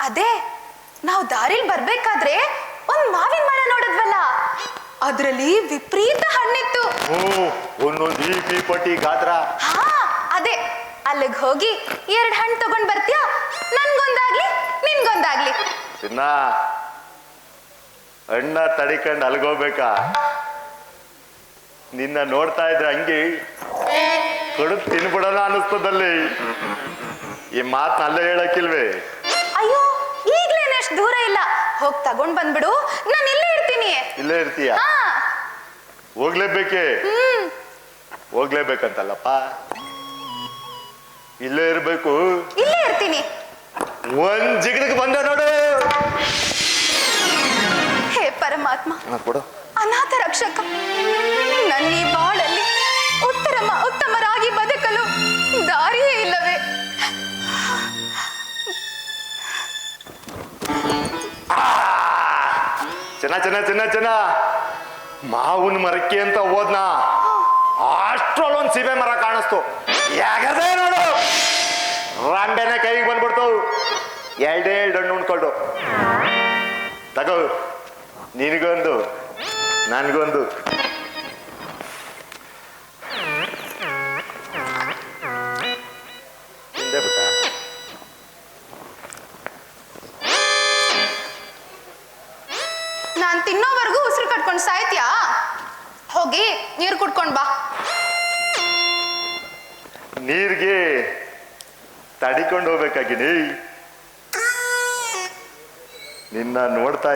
ಅದೇ ನಾವು ದಾರಿಲ್ ಬರ್ಬೇಕಾದ್ರೆ ಒಂದ್ ಮಾವಿನ ಮರ ನೋಡಿದ್ವಲ್ಲ, ಅದ್ರಲ್ಲಿ ವಿಪರೀತ ಹಣ್ಣಿತ್ತು. ಒಂದೊಂದು ಈ ಪಟ್ಟಿ ಗಾತ್ರ. ಹಾ, ಅದೇ ಅಲ್ಲಿಗೆ ಹೋಗಿ 2 ಹಣ್ಣು ತಗೊಂಡ್ ಬರ್ತೀಯಾ? ನನ್ಗೊಂದಾಗ್ಲಿ ನಿನ್ಗೊಂದಾಗ್ಲಿ. ಚಿನ್ನ, ಅಣ್ಣ ತಡಿಕಂಡು ಅಲ್ಗೋಬೇಕಾ? ನಿನ್ನ ನೋಡ್ತಾ ಇದ್ರೆ ಹಂಗೆ ಕಡುಬು ತಿನ್ಬಿಡೋಣ ಅನಿಸ್ತದಲ್ಲಿ. ಈ ಮಾತನ್ನ ಅಲ್ಲೇ ಹೇಳಕ್ಕಿಲ್ವೇ? ಅಯ್ಯೋ, ಈಗ್ಲೇನಷ್ಟು ದೂರ ಇಲ್ಲ. ಹೋಗ್ ತಗೊಂಡ್ ಬಂದ್ಬಿಡು, ನಾನು ಇಲ್ಲೇ ಇರ್ತೀನಿ. ಇಲ್ಲೇ ಇರ್ತೀಯ? ಹೋಗ್ಲೇಬೇಕೆ? ಹೋಗ್ಲೇಬೇಕಂತಲ್ಲಪ್ಪ, ಇಲ್ಲೇ ಇರ್ಬೇಕು. ಇಲ್ಲೇ ಇರ್ತೀನಿ. ಒಂದ್ ಜಿಗದಕ್ಕೆ ಬಂದೆ ನೋಡು. ಹೇ ಪರಮಾತ್ಮ, ಕೊಡು. ಅನಾಥ ರಕ್ಷಕ, ನನ್ನ ಈ ಬಾಳಲ್ಲಿ ಉತ್ತಮರಾಗಿ ಬದುಕಲು ದಾರಿಯೇ ಇಲ್ಲವೇ? ಚೆನ್ನ ಮಾವಿನ ಮರಕ್ಕೆ ಅಂತ ಹೋದ್ನಾ, ಅಷ್ಟ್ರಲ್ಲೊಂದು ಸೀಬೆ ಮರ ಕಾಣಿಸ್ತು. ಯಾಗದೆ ನೋಡು, ರಾಂಬೆನೆ ಕೈಗೆ ಬಂದ್ಬಿಡ್ತು. 2 ಹಣ್ಣು ಉಣ್ಕೊಂಡು ತಗೋ, ನಿನಗೊಂದು ನನ್ಗೊಂದು. ಹಿಂದೆ ಬಿಟ್ಟ. ನಾನ್ ತಿನ್ನೋವರೆಗೂ ಉಸಿರು ಕಟ್ಕೊಂಡು ಸಾಯ್ತ್ಯಾ? ಹೋಗಿ ನೀರು ಕುಡ್ಕೊಂಡ್ ಬಾ. ನೀರ್ಗೆ ತಡಿಕೊಂಡು ಹೋಗ್ಬೇಕಾಗಿನಿ. ನಿನ್ನ ನೋಡ್ತಾ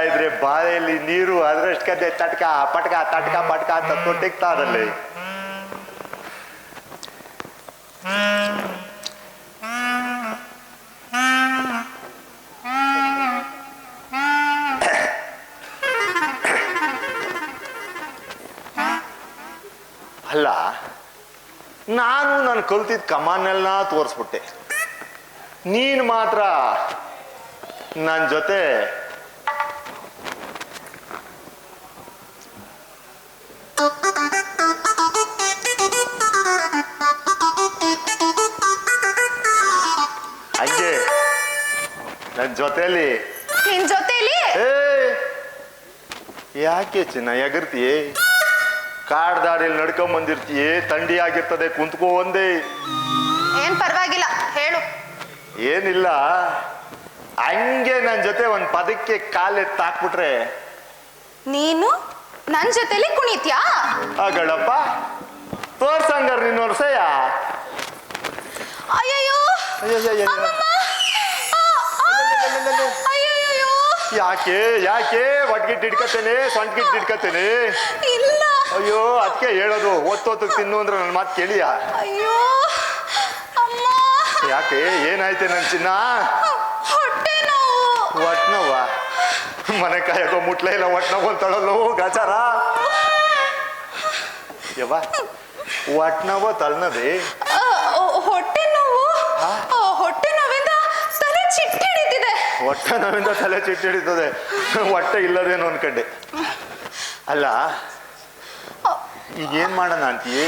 ಇದ್ರೆ ಬಾಯಲ್ಲಿ ನೀರು ಅದ್ರಷ್ಟು ಕದೆ ತಟ್ಕ ಪಟ್ಕ ತಟ್ಕ ಪಟ್ಕ ಅಂತ ತೊಟ್ಟಿಗ್ತಾ ಅದಲ್ಲಿ. ಅಲ್ಲ, ನಾನು ಕಲ್ತಿದ್ದ ಕಮಾನೆಲ್ಲ ತೋರಿಸ್ಬಿಟ್ಟೆ. ನೀನು ಮಾತ್ರ ನನ್ನ ಜೊತೆ ಹಂಗೆ ನನ್ನ ಜೊತೆಲಿ ನಿನ್ ಜೊತೆಲಿ ಯಾಕೆ ಚಿನ್ನ ಎಗರ್ತೀಯೇ? ಕಾಡ್ ದಾರಿಯಲ್ಲಿ ನಡ್ಕೊಂಡ್ ಬಂದಿರ್ತೀಯೇ, ಥಂಡಿ ಆಗಿರ್ತದೆ, ಕುಂತ್ಕೋ ಒಂದೇ. ಏನ್ ಪರವಾಗಿಲ್ಲ, ಹೇಳು. ಏನಿಲ್ಲ, ಹಂಗೆ ನನ್ನ ಜೊತೆ ಒಂದ್ ಪದಕ್ಕೆ ಕಾಲೆತ್ತಾಕ್ಬಿಟ್ರೆ ನೀನು ನನ್ ಜೊತೆಲಿ ಕುಣಿತ್ಯಾ? ಆಗಳಪ್ಪ, ತೋರ್ಸಂಗಾರ ನಿನ್ನ ವರ್ಷಯ. ಅಯ್ಯಯ್ಯೋ, ಯಾಕೆ ಯಾಕೆ ಒಟ್ಗಿಟ್ಟು ಹಿಡ್ಕತ್ತೇನೆ, ಸೊಂಟ್ಗಿಟ್ಟು ಹಿಡ್ಕತ್ತೇನೆ? ಇಲ್ಲ. ಅಯ್ಯೋ, ಅದಕ್ಕೆ ಹೇಳೋದು, ಒತ್ತೊತ್ತಿಗೆ ತಿನ್ನು ಅಂದ್ರೆ ನನ್ನ ಮಾತು ಕೇಳಿಯಾ? ಅಯ್ಯೋ ಅಮ್ಮ. ಯಾಕೆ ಏನಾಯ್ತೆ ನನ್ ಚಿನ್ನ? ಹೊಟ್ಟೆ ನೋವು. ಒಟ್ನವ್ವ ಮನೆ ಕಾಯಕೋ ಮುಟ್ಲೇ ಇಲ್ಲ, ಒಟ್ನವ್ ತಳಲು ಗಾಚಾರ ಯವ್ವ ಒಟ್ನವ ತಳ್ನದೆ. ಹೊಟ್ಟೆ ನೋವು. ಹೊಟ್ಟೆ ನೋವಿಂದ ತಲೆ ಚಿಟ್ಟಿ ಹಿಡಿತಿದೆ. ಹೊಟ್ಟೆ ನೋವಿಂದ ತಲೆ ಚಿಟ್ಟಿ ಹಿಡಿತದೆ, ಹೊಟ್ಟೆ ಇಲ್ಲದೇನು ಅನ್ಕಂಡೆ. ಅಲ್ಲ ಈಗ ಏನ್ ಮಾಡೋಣ ಅಂತೀಯೇ?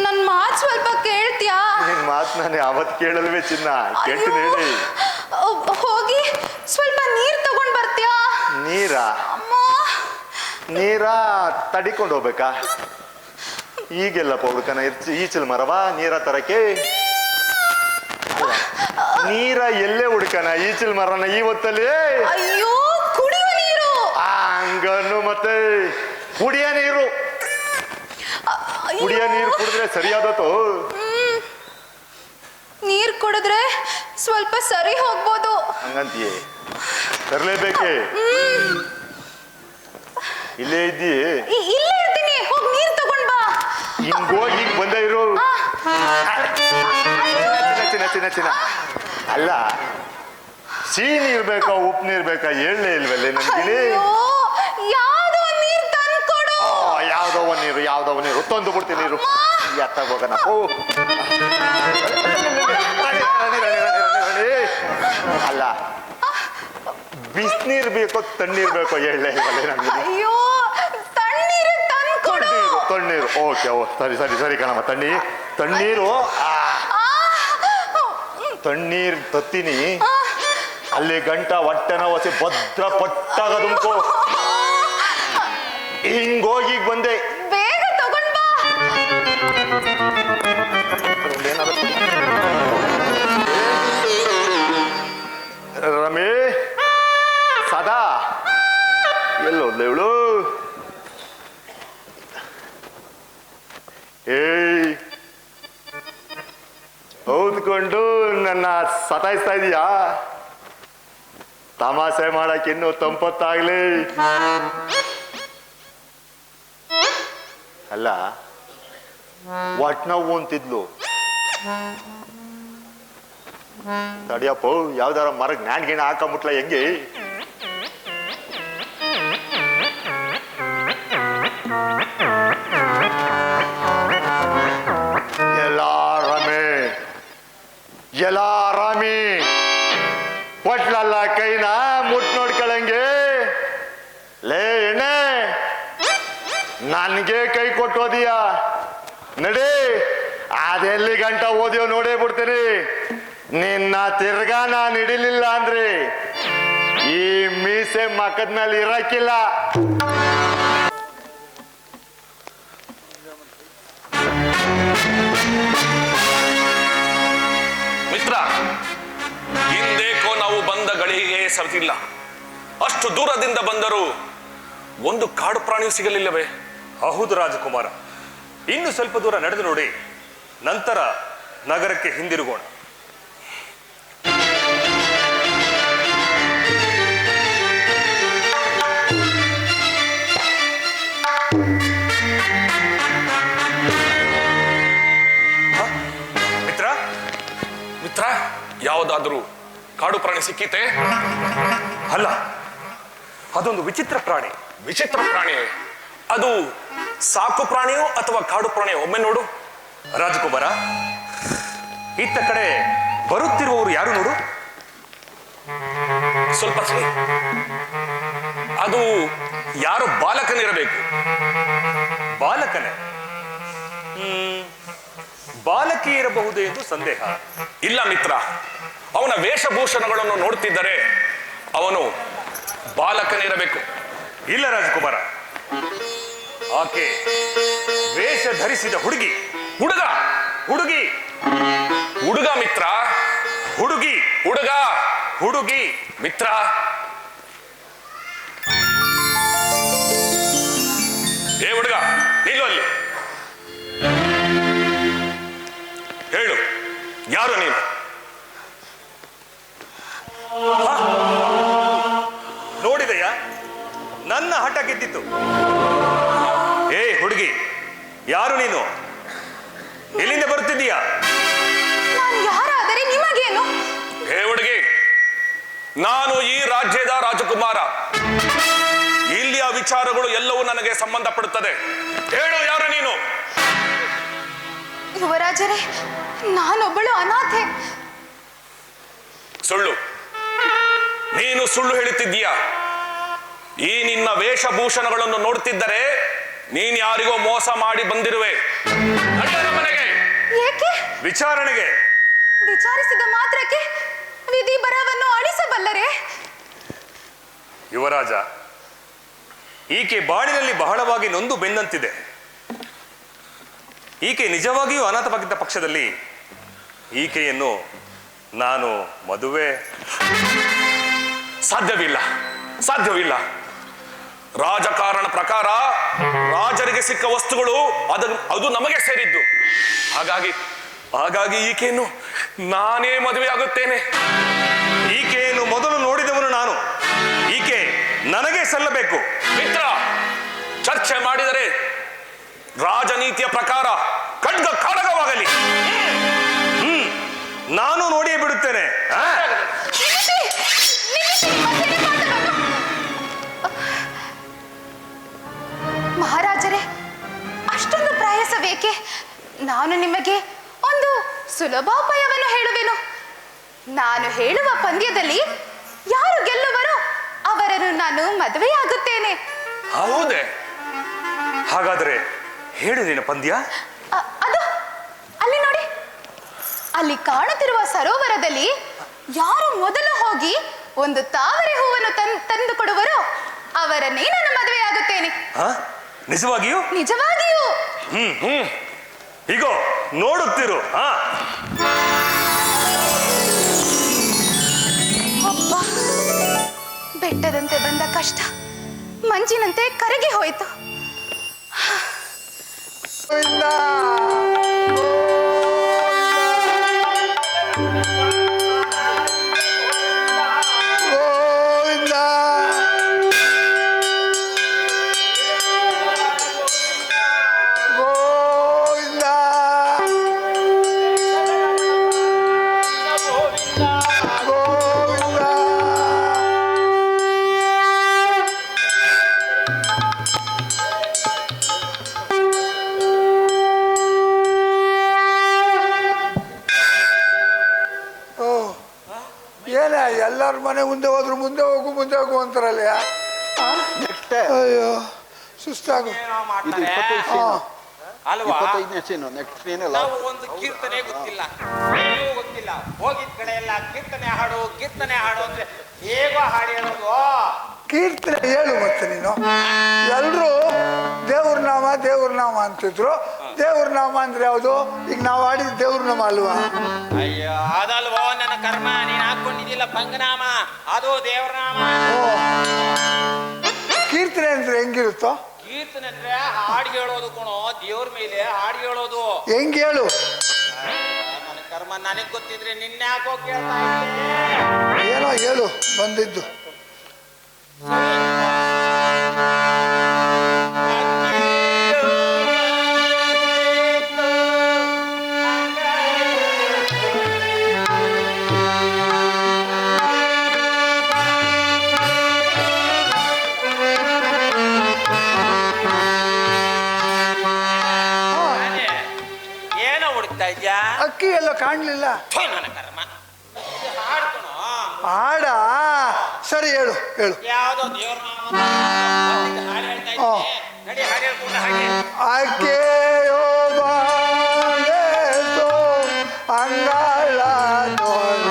ನನ್ ಮಾತು ಸ್ವಲ್ಪ ಕೇಳ್ತೀಯಾ? ನಿನ್ ಮಾತು ನಾನು ಯಾವತ್ ಕೇಳಲ್ವೇ ಚಿನ್ನ, ಕೇಳ್ತೀನಿ ಹೇಳಿ. ಹೋಗಿ ಸ್ವಲ್ಪ ನೀರ್ ತಗೊಂಡ್ ಬರ್ತೀಯಾ? ನೀರ ತಡಿಕೊಂಡು ಹೋಗ್ಬೇಕಾ? ಈಗೆಲ್ಲ ಹೋಗ್ಬೇಕನ ಈಚಲ್ ಮರವಾ ನೀರ ತರಕ್ಕೆ? ನೀರ ಎಲ್ಲೇ ಹುಡ್ಕನ ಈಚಲ್ ಮರನ ಇವತ್ತಲ್ಲಿ? ಅಯ್ಯೋ ಕುಡಿಯುವ ನೀರು. ಹಂಗನ್ನು ಮತ್ತೆ ಕುಡಿಯ ನೀರು, ಕುಡಿಯ ನೀರು ಕುಡಿದ್ರೆ ಸರಿಯಾದತ್ತು. ನೀರ್ ಕುಡಿದ್ರೆ ಸ್ವಲ್ಪ ಸರಿ ಹೋಗ್ಬೋದು ಹಂಗಂತೀಯೇ? ತರ್ಲೇಬೇಕೆ? ಇಲ್ಲೇ ಇದ್ದೀಯೇ? ಇಲ್ಲೇ ಇರ್ತೀನಿ, ಹೋಗಿ ನೀರ್ ತಗೊಂಡ್ ಬಾ. ಹಿಂಗೋಗಿ ಈಗ ಬಂದ ಇರು. ಚಿನ್ನ ಅಲ್ಲ, ಸಿಹಿ ನೀರ್ ಬೇಕಾ ಉಪ್ಪು ನೀರ್ ಬೇಕಾ ಹೇಳಲೇ ಇಲ್ವಲ್ಲೇ ನನ್ಗೆ? ಯಾವ್ದೋ ನೀರ್ ತಂದ್ಕೊಡು. ಯಾವ್ದೋ ಒಂದ್ ನೀರು ತಂದು ಬಿಡ್ತೀನಿ ನೀರು. ಎತ್ತಾಗ ಹೋಗೋಣ. ಅಲ್ಲ ಬಿಸಿನೀರ್ ಬೇಕೋ ತಣ್ಣೀರ್ ಬೇಕೋ ಹೇಳಲೇ ಇಲ್ವಲ್ಲೇ ನನ್ಗೆ? ಅಯ್ಯೋ ತಣ್ಣೀರು ತಂದ್ಕೊಡು. ತಣ್ಣೀರು ಓಕೆ ಸರಿ ಕಣಮ್ಮ. ತಣ್ಣೀರು ತಣ್ಣೀರ್ ತತ್ತೀನಿ. ಅಲ್ಲಿ ಗಂಟ ಹೊಟ್ಟೆನ ಹೊಸಿ ಭದ್ರ ಪಟ್ಟಾಗ ತುಮಕೋ. ಹಿಂಗೋಗಿ ಬಂದೆ. ಬೇಗ ತಗೊಂಡ್ ಬಾ. ರಮೇ ಸದಾ ಎಲ್ಲೋದ್ಲೆ ಇವಳು? ಏಯ್ ಹೌದ್ಕೊಂಡು ನನ್ನ ಸತಾಯಿಸ್ತಾ ಇದೀಯಾ? ತಮಾಷೆ ಮಾಡಕ್ ಇನ್ನು ತಂಪತ್ತಾಗ್ಲಿ. ಅಲ್ಲ ಒಟ್ನವು ಅಂತಿದ್ಲು. ತಡಿಯಪ್ಪ, ಯಾವ್ದಾರ ಮರಗ್ ನ್ಯಾನ್ ಗಿಣ ಹಾಕಂಬಿಟ್ಲ ಹೆಂಗೆ? ರಾಮಿ ಕೊಟ್ಲಲ್ಲ ಕೈನ ಮುಟ್ ನೋಡ್ಕೊಳಂಗೆ. ಲೇ ಎಣ್ಣೆ, ನನ್ಗೆ ಕೈ ಕೊಟ್ಟೋದಿಯಾ? ನಡಿ, ಅದೆಲ್ಲಿ ಗಂಟ ಓದಿಯೋ ನೋಡೇ ಬಿಡ್ತೀನಿ. ನಿನ್ನ ತಿರ್ಗಾ ನಾನು ಹಿಡಿಲಿಲ್ಲ ಅಂದ್ರೆ ಈ ಮೀಸೆ ಮಕ್ಕದ ಮೇಲೆ ಇರಕ್ಕಿಲ್ಲ. ಮಿತ್ರ, ಹಿಂದೇಕೋ ನಾವು ಬಂದ ಗಳಿಗೆ ಸರಿತಿಲ್ಲ. ಅಷ್ಟು ದೂರದಿಂದ ಬಂದರೂ ಒಂದು ಕಾಡು ಪ್ರಾಣಿಯೂ ಸಿಗಲಿಲ್ಲವೇ? ಹೌದು ರಾಜಕುಮಾರ, ಇನ್ನು ಸ್ವಲ್ಪ ದೂರ ನಡೆದು ನೋಡಿ, ನಂತರ ನಗರಕ್ಕೆ ಹಿಂದಿರುಗೋಣ. ಮಿತ್ರ, ಯಾವುದಾದ್ರೂ ಕಾಡು ಪ್ರಾಣಿ ಸಿಕ್ಕೀತೆ? ಅಲ್ಲ, ಅದೊಂದು ವಿಚಿತ್ರ ಪ್ರಾಣಿ. ವಿಚಿತ್ರ ಪ್ರಾಣಿ? ಅದು ಸಾಕು ಪ್ರಾಣಿಯೋ ಅಥವಾ ಕಾಡು ಪ್ರಾಣಿಯೋ? ಒಮ್ಮೆ ನೋಡು. ರಾಜಕುಮಾರ, ಇತ್ತ ಕಡೆ ಬರುತ್ತಿರುವವರು ಯಾರು ನೋಡು. ಸ್ವಲ್ಪ ಸರಿ. ಅದು ಯಾರು ಬಾಲಕನಿರಬೇಕು. ಬಾಲಕನೇ? ಬಾಲಕಿ ಇರಬಹುದು ಎಂದು ಸಂದೇಹ. ಇಲ್ಲ ಮಿತ್ರ, ಅವನ ವೇಷಭೂಷಣಗಳನ್ನು ನೋಡ್ತಿದ್ದರೆ ಅವನು ಬಾಲಕನಿರಬೇಕು. ಇಲ್ಲ ರಾಜಕುಮಾರ, ಆಕೆ ವೇಷ ಧರಿಸಿದ ಹುಡುಗಿ. ಹುಡುಗ? ಹುಡುಗಿ. ಹುಡುಗ ಮಿತ್ರ. ಹುಡುಗಿ. ಹುಡುಗ. ಹುಡುಗಿ ಮಿತ್ರ. ಏ ಹುಡುಗ, ನಿಲ್ಲು ಅಲ್ಲಿ. ಹೇಳು, ಯಾರು ನೀನು? ನೋಡಿದೆಯಾ, ನನ್ನ ಹಠ ಗೆದ್ದಿತ್ತು. ಏ ಹುಡುಗಿ, ಯಾರು ನೀನು? ಎಲ್ಲಿಂದ ಬರುತ್ತಿದ್ದೀಯಾ? ನಾನು ಯಾರಾದರೆ ನಿಮಗೇನು? ಹೇ ಹುಡುಗಿ, ನಾನು ಈ ರಾಜ್ಯದ ರಾಜಕುಮಾರ. ಇಲ್ಲಿಯ ವಿಚಾರಗಳು ಎಲ್ಲವೂ ನನಗೆ ಸಂಬಂಧಪಡುತ್ತದೆ. ಹೇಳು, ಯಾರು ನೀನು? ಯುವರಾಜರೇ, ನಾನೊಬ್ಬಳು ಅನಾಥೆ. ಸುಳ್ಳು. ನೀನು ಸುಳ್ಳು ಹೇಳುತ್ತಿದ್ದೀಯಾ? ಈ ನಿನ್ನ ವೇಷಭೂಷಣಗಳನ್ನು ನೋಡುತ್ತಿದ್ದರೆ ನೀನ್ ಯಾರಿಗೋ ಮೋಸ ಮಾಡಿ ಬಂದಿರುವೆ. ಮನೆಗೆ ಏಕೆ? ವಿಚಾರಣೆಗೆ. ವಿಚಾರಿಸಿದ ಮಾತ್ರಕ್ಕೆ ವಿಧಿ ಬರವನ್ನು ಅಳಿಸಬಲ್ಲರೆ? ಯುವರಾಜ, ಈಕೆ ಬಾಳಿನಲ್ಲಿ ಬಹಳವಾಗಿ ನೊಂದು ಬೆಂದಂತಿದೆ. ಈಕೆ ನಿಜವಾಗಿಯೂ ಅನಾಥವಾಗಿದ್ದ ಪಕ್ಷದಲ್ಲಿ ಈಕೆಯನ್ನು ನಾನು ಮದುವೆ ಸಾಧ್ಯವಿಲ್ಲ. ರಾಜಕಾರಣ ಪ್ರಕಾರ ರಾಜರಿಗೆ ಸಿಕ್ಕ ವಸ್ತುಗಳು ಅದು ನಮಗೆ ಸೇರಿದ್ದು. ಹಾಗಾಗಿ ಈಕೆಯನ್ನು ನಾನೇ ಮದುವೆ ಆಗುತ್ತೇನೆ. ಈಕೆಯನ್ನು ಮೊದಲು ನೋಡಿದವನು ನಾನು. ಈಕೆ ನನಗೆ ಸಲ್ಲಬೇಕು. ಮಿತ್ರ, ಚರ್ಚೆ ಮಾಡಿದರೆ ರಾಜನೀತಿಯ ಪ್ರಕಾರ ಖಡ್ಗ ಖಡ್ಗವಾಗಲಿ. ನಾನು ನೋಡಿಯೇ ಬಿಡುತ್ತೇನೆ. ಮಹಾರಾಜರೇ, ಅಷ್ಟೊಂದು ಪ್ರಯಾಸ ಬೇಕೆ? ನಾನು ನಿಮಗೆ ಒಂದು ಸುಲಭೋಪಾಯವನ್ನು ಹೇಳುವೆನು. ನಾನು ಹೇಳುವ ಪಂದ್ಯದಲ್ಲಿ ಯಾರು ಗೆಲ್ಲುವರೋ ಅವರನ್ನು ನಾನು ಮದುವೆಯಾಗುತ್ತೇನೆ. ಹೌದೇ? ಹಾಗಾದರೆ ಹೇಳು ನಿನ್ನ ಪಂದ್ಯ. ಅದು ಅಲ್ಲಿ ನೋಡಿ, ಅಲ್ಲಿ ಕಾಣುತ್ತಿರುವ ಸರೋವರದಲ್ಲಿ ಯಾರು ಮೊದಲು ಹೋಗಿ ಒಂದು ತಾವರೆ ಹೂವನ್ನು ತಂದು ಕೊಡುವರೋ ಅವರನ್ನೇ ನಾನು ಮದುವೆಯಾಗುತ್ತೇನೆ. ನಿಜವಾಗಿಯೂ? ನಿಜವಾಗಿಯೂ. ಈಗೋ ನೋಡುತ್ತಿರು. ಅಬ್ಬ, ಬೆಟ್ಟದಂತೆ ಬಂದ ಕಷ್ಟ ಮಂಜಿನಂತೆ ಕರಗಿ ಹೋಯಿತು. ಎಲ್ಲರ ಮನೆ ಮುಂದೆ ಹೋದ್ರು ಮುಂದೆ ಹೋಗು ಅಂತಾರಲ್ಲ. ಅಯ್ಯೋ, ಸುಸ್ತಾಗು. ನಾವು ಒಂದು ಕೀರ್ತನೆ ಗೊತ್ತಿಲ್ಲ, ಹೋಗಿದ ಕಡೆ ಎಲ್ಲ ಕೀರ್ತನೆ ಹಾಡು ಅಂದ್ರೆ ಹೇಗೋ ಹಾಡಿ ಹೇಳೋದು. ಕೀರ್ತನೆ ಹೇಳು ಮತ್ತೆ ನೀನು. ಎಲ್ರು ದೇವ್ರ ನಾಮ ಅಂತಿದ್ರು. ದೇವ್ರ ನಾಮ ಅಂದ್ರೆ ಯಾವುದು? ಈಗ ನಾವು ಆಡಿದ ದೇವ್ರ ನಾಮ ಅಲ್ವಾ? ಅಯ್ಯೋ, ಅದಲ್ವೋ ನನ್ನ ಕರ್ಮ. ನೀನ್ ಹಾಕೊಂಡಿದ್ದಿಲ್ಲ ಪಂಗನಾಮ, ಅದು ದೇವ್ರ ನಾಮ. ಕೀರ್ತನೆ ಅಂದ್ರೆ ಹೆಂಗಿರುತ್ತೋ? ಕೀರ್ತನೆ ಅಂದ್ರೆ ಹಾಡು ಹೇಳೋದು ಕಣೋ, ದೇವ್ರ ಮೇಲೆ ಹಾಡು ಹೇಳೋದು. ಹೆಂಗ್ ಹೇಳು? ನನ್ನ ಕರ್ಮ, ನನಗ್ ಗೊತ್ತಿದ್ರೆ ನಿನ್ನೆ ಯಾಕೋ ಕೇಳ್ತಾ ಇದ್ದೆ. ಏನೋ ಹೇಳು ಬಂದಿದ್ದು. ಅಕ್ಕಿ ಎಲ್ಲ ಕಾಣ್ಲಿಲ್ಲ. ನನ್ನ ಕರ್ಮ, ಹಾಡ್ಕಣೋ. ಹಾಡ ಸರಿ, ಹೇಳು. ಯಾವ್ದೋ ದೇವ್ರ ಹಾಡು ಹೇಳ್ತಾ ಇದ್ದೆ. ನಡಿ, ಹಾಡು ಹೇಳ್ಕೊಂಡು ಹಾಗೆ. ಆಕೆಯೋ ಬಾಳೆತೋ ಅಂಗಾಳ ತೋಳ,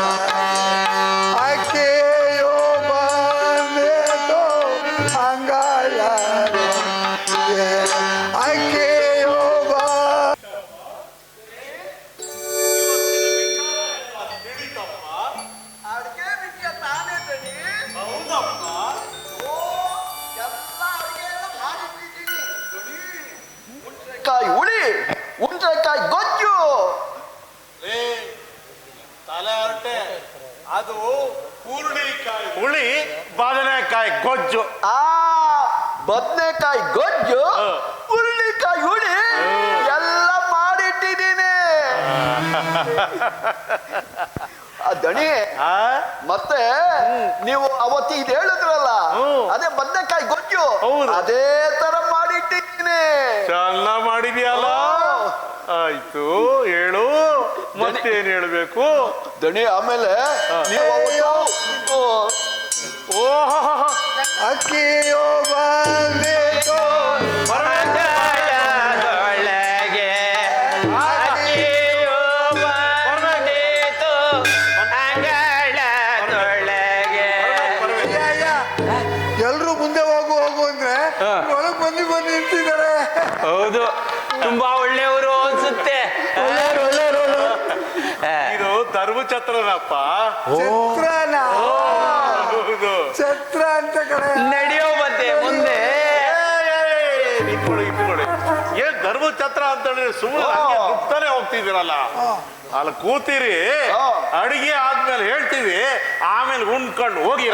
ಆಕೆಯೋ ಬಾಳೆತೋ ಅಂಗಾಳ, ಆಕೆಯೋ ಬಾ. ಹುಳಿ, ಉಂಟೆಕಾಯಿ ಗೊಜ್ಜು. ತಲೆ ಹೊರಟೆ, ಅದು ಹುಳಿ ಬದನೆಕಾಯಿ ಗೊಜ್ಜು. ಬದನೆಕಾಯಿ ಗೊಜ್ಜು, ಹುರುಳಿಕಾಯಿ ಹುಳಿ ಎಲ್ಲ ಮಾಡಿಟ್ಟಿದ್ದೀನಿ. ದಣಿ ಮತ್ತೆ ನೀವು ಅವತ್ತು ಇದು ಹೇಳಿದ್ರಲ್ಲ, ಅದೇ ಬದನೆಕಾಯಿ ಗೊಜ್ಜು, ಅದೇ ತರ ಮಾಡಿಟ್ಟಿದ್ದೀನಿ. ಚೆನ್ನಾಗಿ ಮಾಡಿದ್ಯಲ್ಲ. ಆಯ್ತು, ಹೇಳು ಮತ್ತೇನ್ ಹೇಳ್ಬೇಕು ದಣಿ? ಆಮೇಲೆ ನೀವು ಅಕ್ಕಿಯೋ ಬಂದೇತೋ ಎಲ್ರು ಮುಂದೆ ಹೋಗು ಹೋಗು ಅಂದ್ರೆ ಒಳಗ್ ಬಂದು ನಿಂತಿದ್ದಾರೆ. ಹೌದು, ತುಂಬಾ ಒಳ್ಳೆಯವರು ಅನ್ಸುತ್ತೆ. ಇದು ಧರ್ಮಛತ್ರನಪ್ಪ. ಛತ್ರನ? ಹೌದು, ಛತ್ರ ಅಂತ ಕಡೆ. ನಡೆಯೋ ಮತ್ತೆ ಮುಂದೆ. ನಿಂತ್ಕೊಳ್ಳಿ ನಿಂತ್ಕೊಳ್ಳಿ. ಏನ್ ಧರ್ಮಛತ್ರ ಅಂತ ಹೇಳಿದ್ರೆ ಸುಮ್ಮನೆ ನುಗ್ತಾನೆ ಹೋಗ್ತಿದ್ದೀರಲ್ಲ, ಅಲ್ಲಿ ಕೂತೀರಿ, ಅಡಿಗೆ ಆದ್ಮೇಲೆ ಹೇಳ್ತೀವಿ, ಆಮೇಲೆ ಉಣ್ಕೊಂಡು ಹೋಗಿ.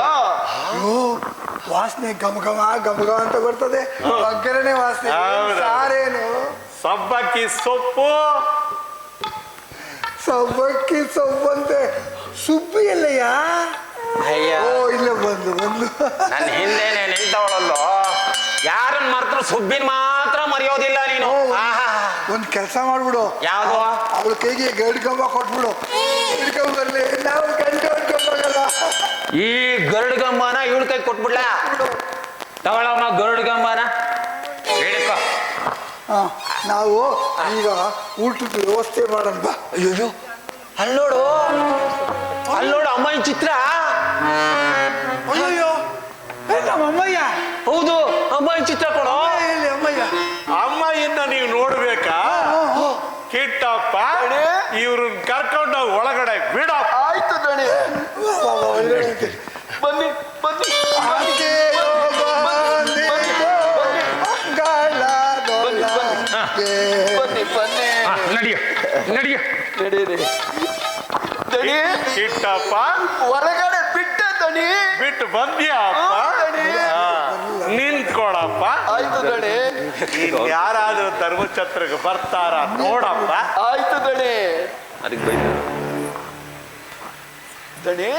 ವಾಸನೆ ಘಮ ಘಮ ಘಮ ಘಮ ಅಂತ ಬರ್ತದೆ, ಒಗ್ಗರಣೆ ವಾಸನೆ. ಸಾರೇನು? ಸಬ್ಬಕ್ಕಿ ಸೊಪ್ಪು. ಸಬ್ಬಕ್ಕಿ ಸೊಪ್ಪಂತೆ. ಸುಬ್ಬಿ ಎಲ್ಲಯ್ಯ? ಓ, ಇಲ್ಲ ಬಂದು ಬಂದು ನನ್ನ ಹಿಂದೆನೆ ನಿಂತವಳಲ್ಲೋ, ಯಾರನ್ನ ಮರ್ತ್ರ ಸುಬ್ಬಿನ ಮಾತ್ರ ಮರೆಯೋದಿಲ್ಲ ನೀನು. ಒಂದ್ ಕೆಲಸ ಮಾಡ್ಬಿಡು. ಯಾವ್ದು? ಅವಳ ಕೈಗೆ ಗರಡ್ ಕಂಬ ಕೊಟ್ಬಿಡು, ಹಿಡ್ಕೊಂಡ್ ಬರ್ಲಿ. ನಾವು ಗಂಟೆ ಹೊಡ್ಕೊಂಬಾಗಲ್ಲ. ಈ ಗರುಡ್ ಗಂಬನ ಇವಳ ಕೈ ಕೊಟ್ಬಿಡ್ಲ? ತಗೊಳಮ್ಮ ಗರುಡ್ ಗಂಬನ. ಹೇಳಿಕೋ. ನಾವು ಈಗ ಊಟದ ವ್ಯವಸ್ಥೆ ಮಾಡೋಣ ಬಾ. ಅಯ್ಯೋ, ಅಲ್ಲೋಡು ಅಲ್ಲೋಡು ಅಮ್ಮನ ಚಿತ್ರ. ಅಯ್ಯೋ, ನಮ್ಮ ಅಮ್ಮಯ್ಯ. ಹೌದು, ಅಮ್ಮನ ಚಿತ್ರ ಕೊಡು. ಹೇಳಿ ಅಮ್ಮಯ್ಯ. ಅಮ್ಮಯ್ಯನ್ನ ನೀವು ನೋಡ್ಬೇಕಾ? ಕಿಟ್ಟಪ್ಪ, ಇವ್ರನ್ನ ಕರ್ಕೊಂಡು ಒಳಗಡೆ ಬಿಡಪ್ಪ. ಆಯ್ತು ದಣಿ, ಬನ್ನಿ ಬನ್ನಿ ನಡಿಯ ನಡಿಯ ನಡೀರಿ. ದಣಿ, ಕಿಟ್ಟಪ್ಪ ಹೊರಗಡೆ ಬಿಟ್ಟ ದಣಿ. ಬಿಟ್ಟು ಬಂದ್ಯಪ್ಪ. ನಿಂತ್ಕೊಳಪ್ಪ. ಆಯ್ತು ದಣಿ. ಯಾರಾದ್ರೂ ಧರ್ಮಛತ್ರಕ್ಕೆ ಬರ್ತಾರ ನೋಡಪ್ಪ. ಆಯ್ತು ದಣಿ. ಅದಕ್ಕೆ ಬೈದ ದಣಿ,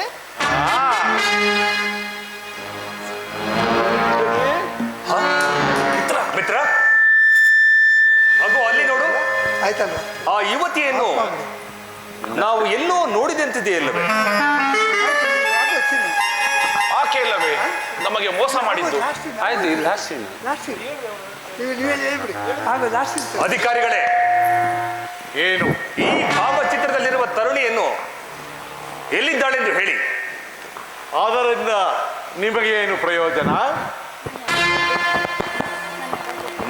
ಮಿತ್ರ, ಅದು ಅಲ್ಲಿ ನೋಡು. ಆಯ್ತಲ್ಲ, ಆ ಯುವತಿಯನ್ನು ನಾವು ಎಲ್ಲೋ ನೋಡಿದಂತಿದೆಯಲ್ಲವೇ? ಆಕೆ ಇಲ್ಲವೇ ನಮಗೆ ಮೋಸ ಮಾಡಿದ್ದು? ಆಯ್ತು, ಲಾಸ್ಟ್ ನೀವೇನು ಹೇಳ್ಬಿಡಿ. ಅಧಿಕಾರಿಗಳೇ, ಏನು ಈ ಭಾವಚಿತ್ರದಲ್ಲಿರುವ ತರುಣಿಯನ್ನು ಎಲ್ಲಿದ್ದಾಳೆಂದು ಹೇಳಿ. ಅದರಿಂದ ನಿಮಗೆ ಏನು ಪ್ರಯೋಜನ?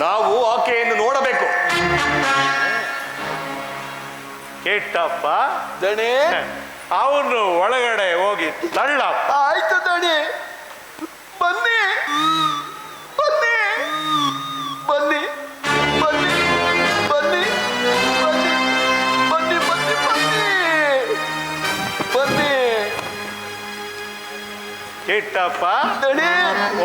ನಾವು ಆಕೆಯನ್ನು ನೋಡಬೇಕು. ಕೆಟ್ಟಪ್ಪ ದಣಿ, ಅವನು ಒಳಗಡೆ ಹೋಗಿ ತಳ್ಳಪ್ಪ. ಆಯ್ತು ದಣಿ. ಬನ್ನಿ ಬನ್ನಿ ಬನ್ನಿ ಬನ್ನಿ ಬನ್ನಿ ಬನ್ನಿ ಬನ್ನಿ ಬನ್ನಿ ಬನ್ನಿ ಬನ್ನಿ. ಕೆಟ್ಟಪ್ಪ, ದಣಿ,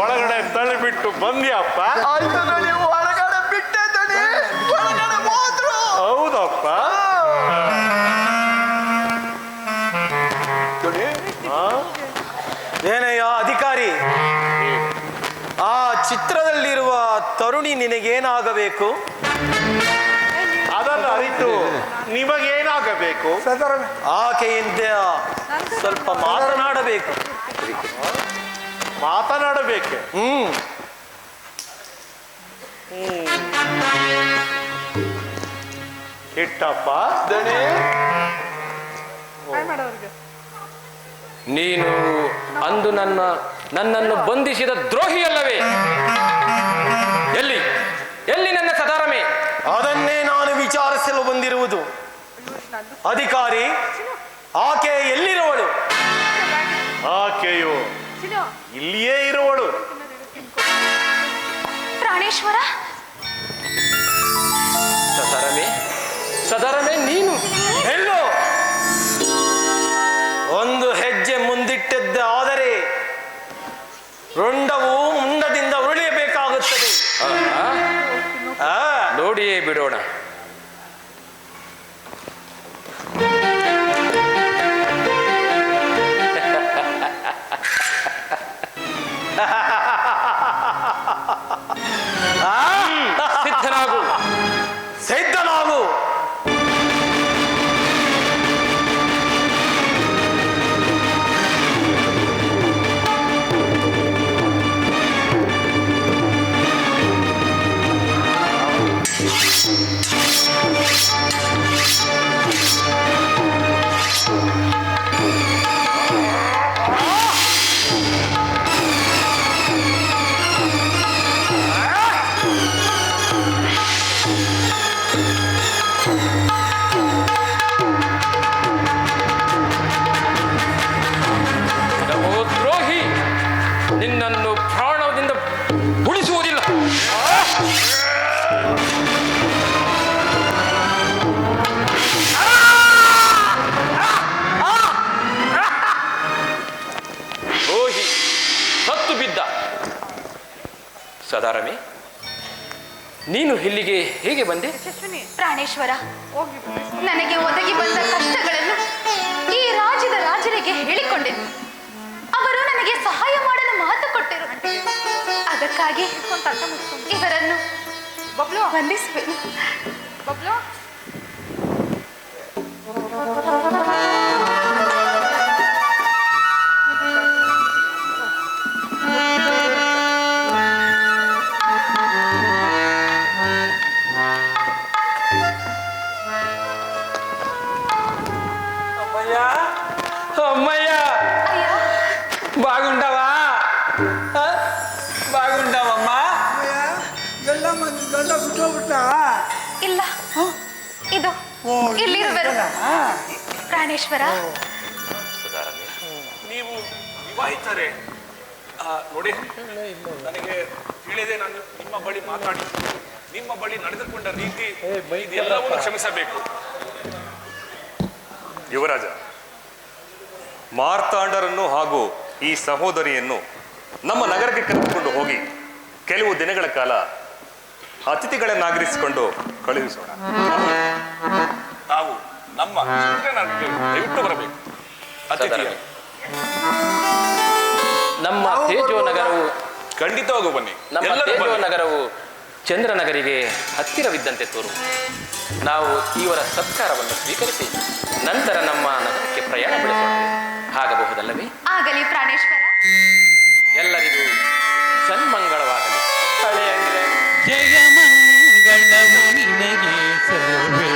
ಒಳಗಡೆ ತಳ್ಳಿಬಿಟ್ಟು ಬಂದ್ಯಪ್ಪ. ಆಯ್ತು ದಣಿ. ಒಳಗಡೆ ಬಿಟ್ಟೆ ದಣಿ, ಒಳಗಡೆ ಹೋದ್ರು. ಹೌದಪ್ಪ. ಏನಯ್ಯ ಅಧಿಕಾರಿ, ಆ ಚಿತ್ರದಲ್ಲಿರುವ ತರುಣಿ ನಿನಗೇನಾಗಬೇಕು? ಅದನ್ನು ಅರಿತು ನಿಮಗೇನಾಗಬೇಕು? ಆಕೆಯಿಂದ ಸ್ವಲ್ಪ ಮಾತನಾಡಬೇಕು. ಮಾತನಾಡಬೇಕೆ? ಕೆಟ್ಟಪ್ಪ, ದಣಿ, ನೀನು ಅಂದು ನನ್ನನ್ನು ಬಂಧಿಸಿದ ದ್ರೋಹಿಯಲ್ಲವೇ? ಎಲ್ಲಿ ಎಲ್ಲಿ ನನ್ನ ಸದಾರಮೆ? ಅದನ್ನೇ ನಾನು ವಿಚಾರಿಸಲು ಬಂದಿರುವುದು. ಅಧಿಕಾರಿ, ಆಕೆ ಎಲ್ಲಿರುವಳು? ಆಕೆಯು ಇಲ್ಲಿಯೇ ಇರುವಳು. ಪ್ರಾಣೇಶ್ವರ, ಸದಾರಮೆ ನೀನು ಹೇಳು. ಒಂದು ಹೆಜ್ಜೆ ಮುಂದಿಟ್ಟದ್ದೆ ಆದರೆ ರುಂಡವು ಮುಂಡದಿಂದ ಉರುಳಿಯಬೇಕಾಗುತ್ತದೆ. ನೋಡಿಯೇ ಬಿಡೋಣ. ಸಿದ್ಧನಾಗು. ಸಿದ್ಧನಾಗು. ದ್ರೋಹಿ, ನಿನ್ನನ್ನು ಪ್ರಾಣದಿಂದ ಉಳಿಸುವುದಿಲ್ಲ. ದ್ರೋಹಿ ಸತ್ತು ಬಿದ್ದ. ಸದಾರಮೆ, ನೀನು ಇಲ್ಲಿಗೆ ಹೇಗೆ ಬಂದೆ? ಪ್ರಾಣೇಶ್ವರ, ನನಗೆ ಒದಗಿ ಬಂದ ಕಷ್ಟಗಳನ್ನು ಈ ರಾಜ್ಯದ ರಾಜರಿಗೆ ಹೇಳಿಕೊಂಡೆನು. ಅವರು ನನಗೆ ಸಹಾಯ ಮಾಡಲು ಮಾತು ಕೊಟ್ಟರು. ಅದಕ್ಕಾಗಿ ಇವರನ್ನು ವಂದಿಸುವೆನು. అమ్మయ్య బాగుంటావా? బాగుంటావమ్మా? ಎಲ್ಲ ಮಂದಿ ಗಂಡ ಬಿಟ್ಟೋಗ್ಬಿಟ್ಟ. ಇಲ್ಲ, ಇದು ಇಲ್ಲಿರುವರು. ಪ್ರಾಣೇಶ್ವರ, ಸದಾರಮೆ, ನೀವು ವಿವಾಹಿತರೇ? ನೋಡಿ, ನನಗೆ ತಿಳಿದೇ ನಾನು ನಿಮ್ಮ ಬಳಿ ಮಾತಾಡಿ ನಿಮ್ಮ ಬಳಿ ನಡೆದುಕೊಂಡ ರೀತಿ ಇದೆಲ್ಲವನ್ನು ಕ್ಷಮಿಸಬೇಕು. ಯುವರಾಜ, ಮಾರ್ತಾಂಡರನ್ನು ಹಾಗೂ ಈ ಸಹೋದರಿಯನ್ನು ನಮ್ಮ ನಗರಕ್ಕೆ ಕರೆದುಕೊಂಡು ಹೋಗಿ ಕೆಲವು ದಿನಗಳ ಕಾಲ ಅತಿಥಿಗಳನ್ನಾಗರಿಸಿಕೊಂಡು ಕಳುಹಿಸೋಣ. ನಾವು ನಮ್ಮ ಚಿತ್ರನಗರಕ್ಕೆ ದಯವಿಟ್ಟು ಬರಬೇಕು. ಅತಿಥಿಗಳು ನಮ್ಮ ತೇಜೋ ನಗರವು ಖಂಡಿತವಾಗೂ ಬನ್ನಿ. ನಮ್ಮ ತೇಜೋ ನಗರವು ಚಂದ್ರನಗರಿಗೆ ಹತ್ತಿರವಿದ್ದಂತೆ ತೋರು. ನಾವು ಇವರ ಸತ್ಕಾರವನ್ನು ಸ್ವೀಕರಿಸಿ ನಂತರ ನಮ್ಮ ನಗರಕ್ಕೆ ಪ್ರಯಾಣ ಬೆಳೆಸೋಣ. ಆಗಬಹುದಲ್ಲವೇ? ಆಗಲಿ ಪ್ರಾಣೇಶ್ವರ. ಎಲ್ಲರಿಗೂ ಸನ್ಮಂಗಳವಾಗಲಿ. ಜಯ ಮಂಗಳವು ನಿನಗೆ ಸರ್ವೇ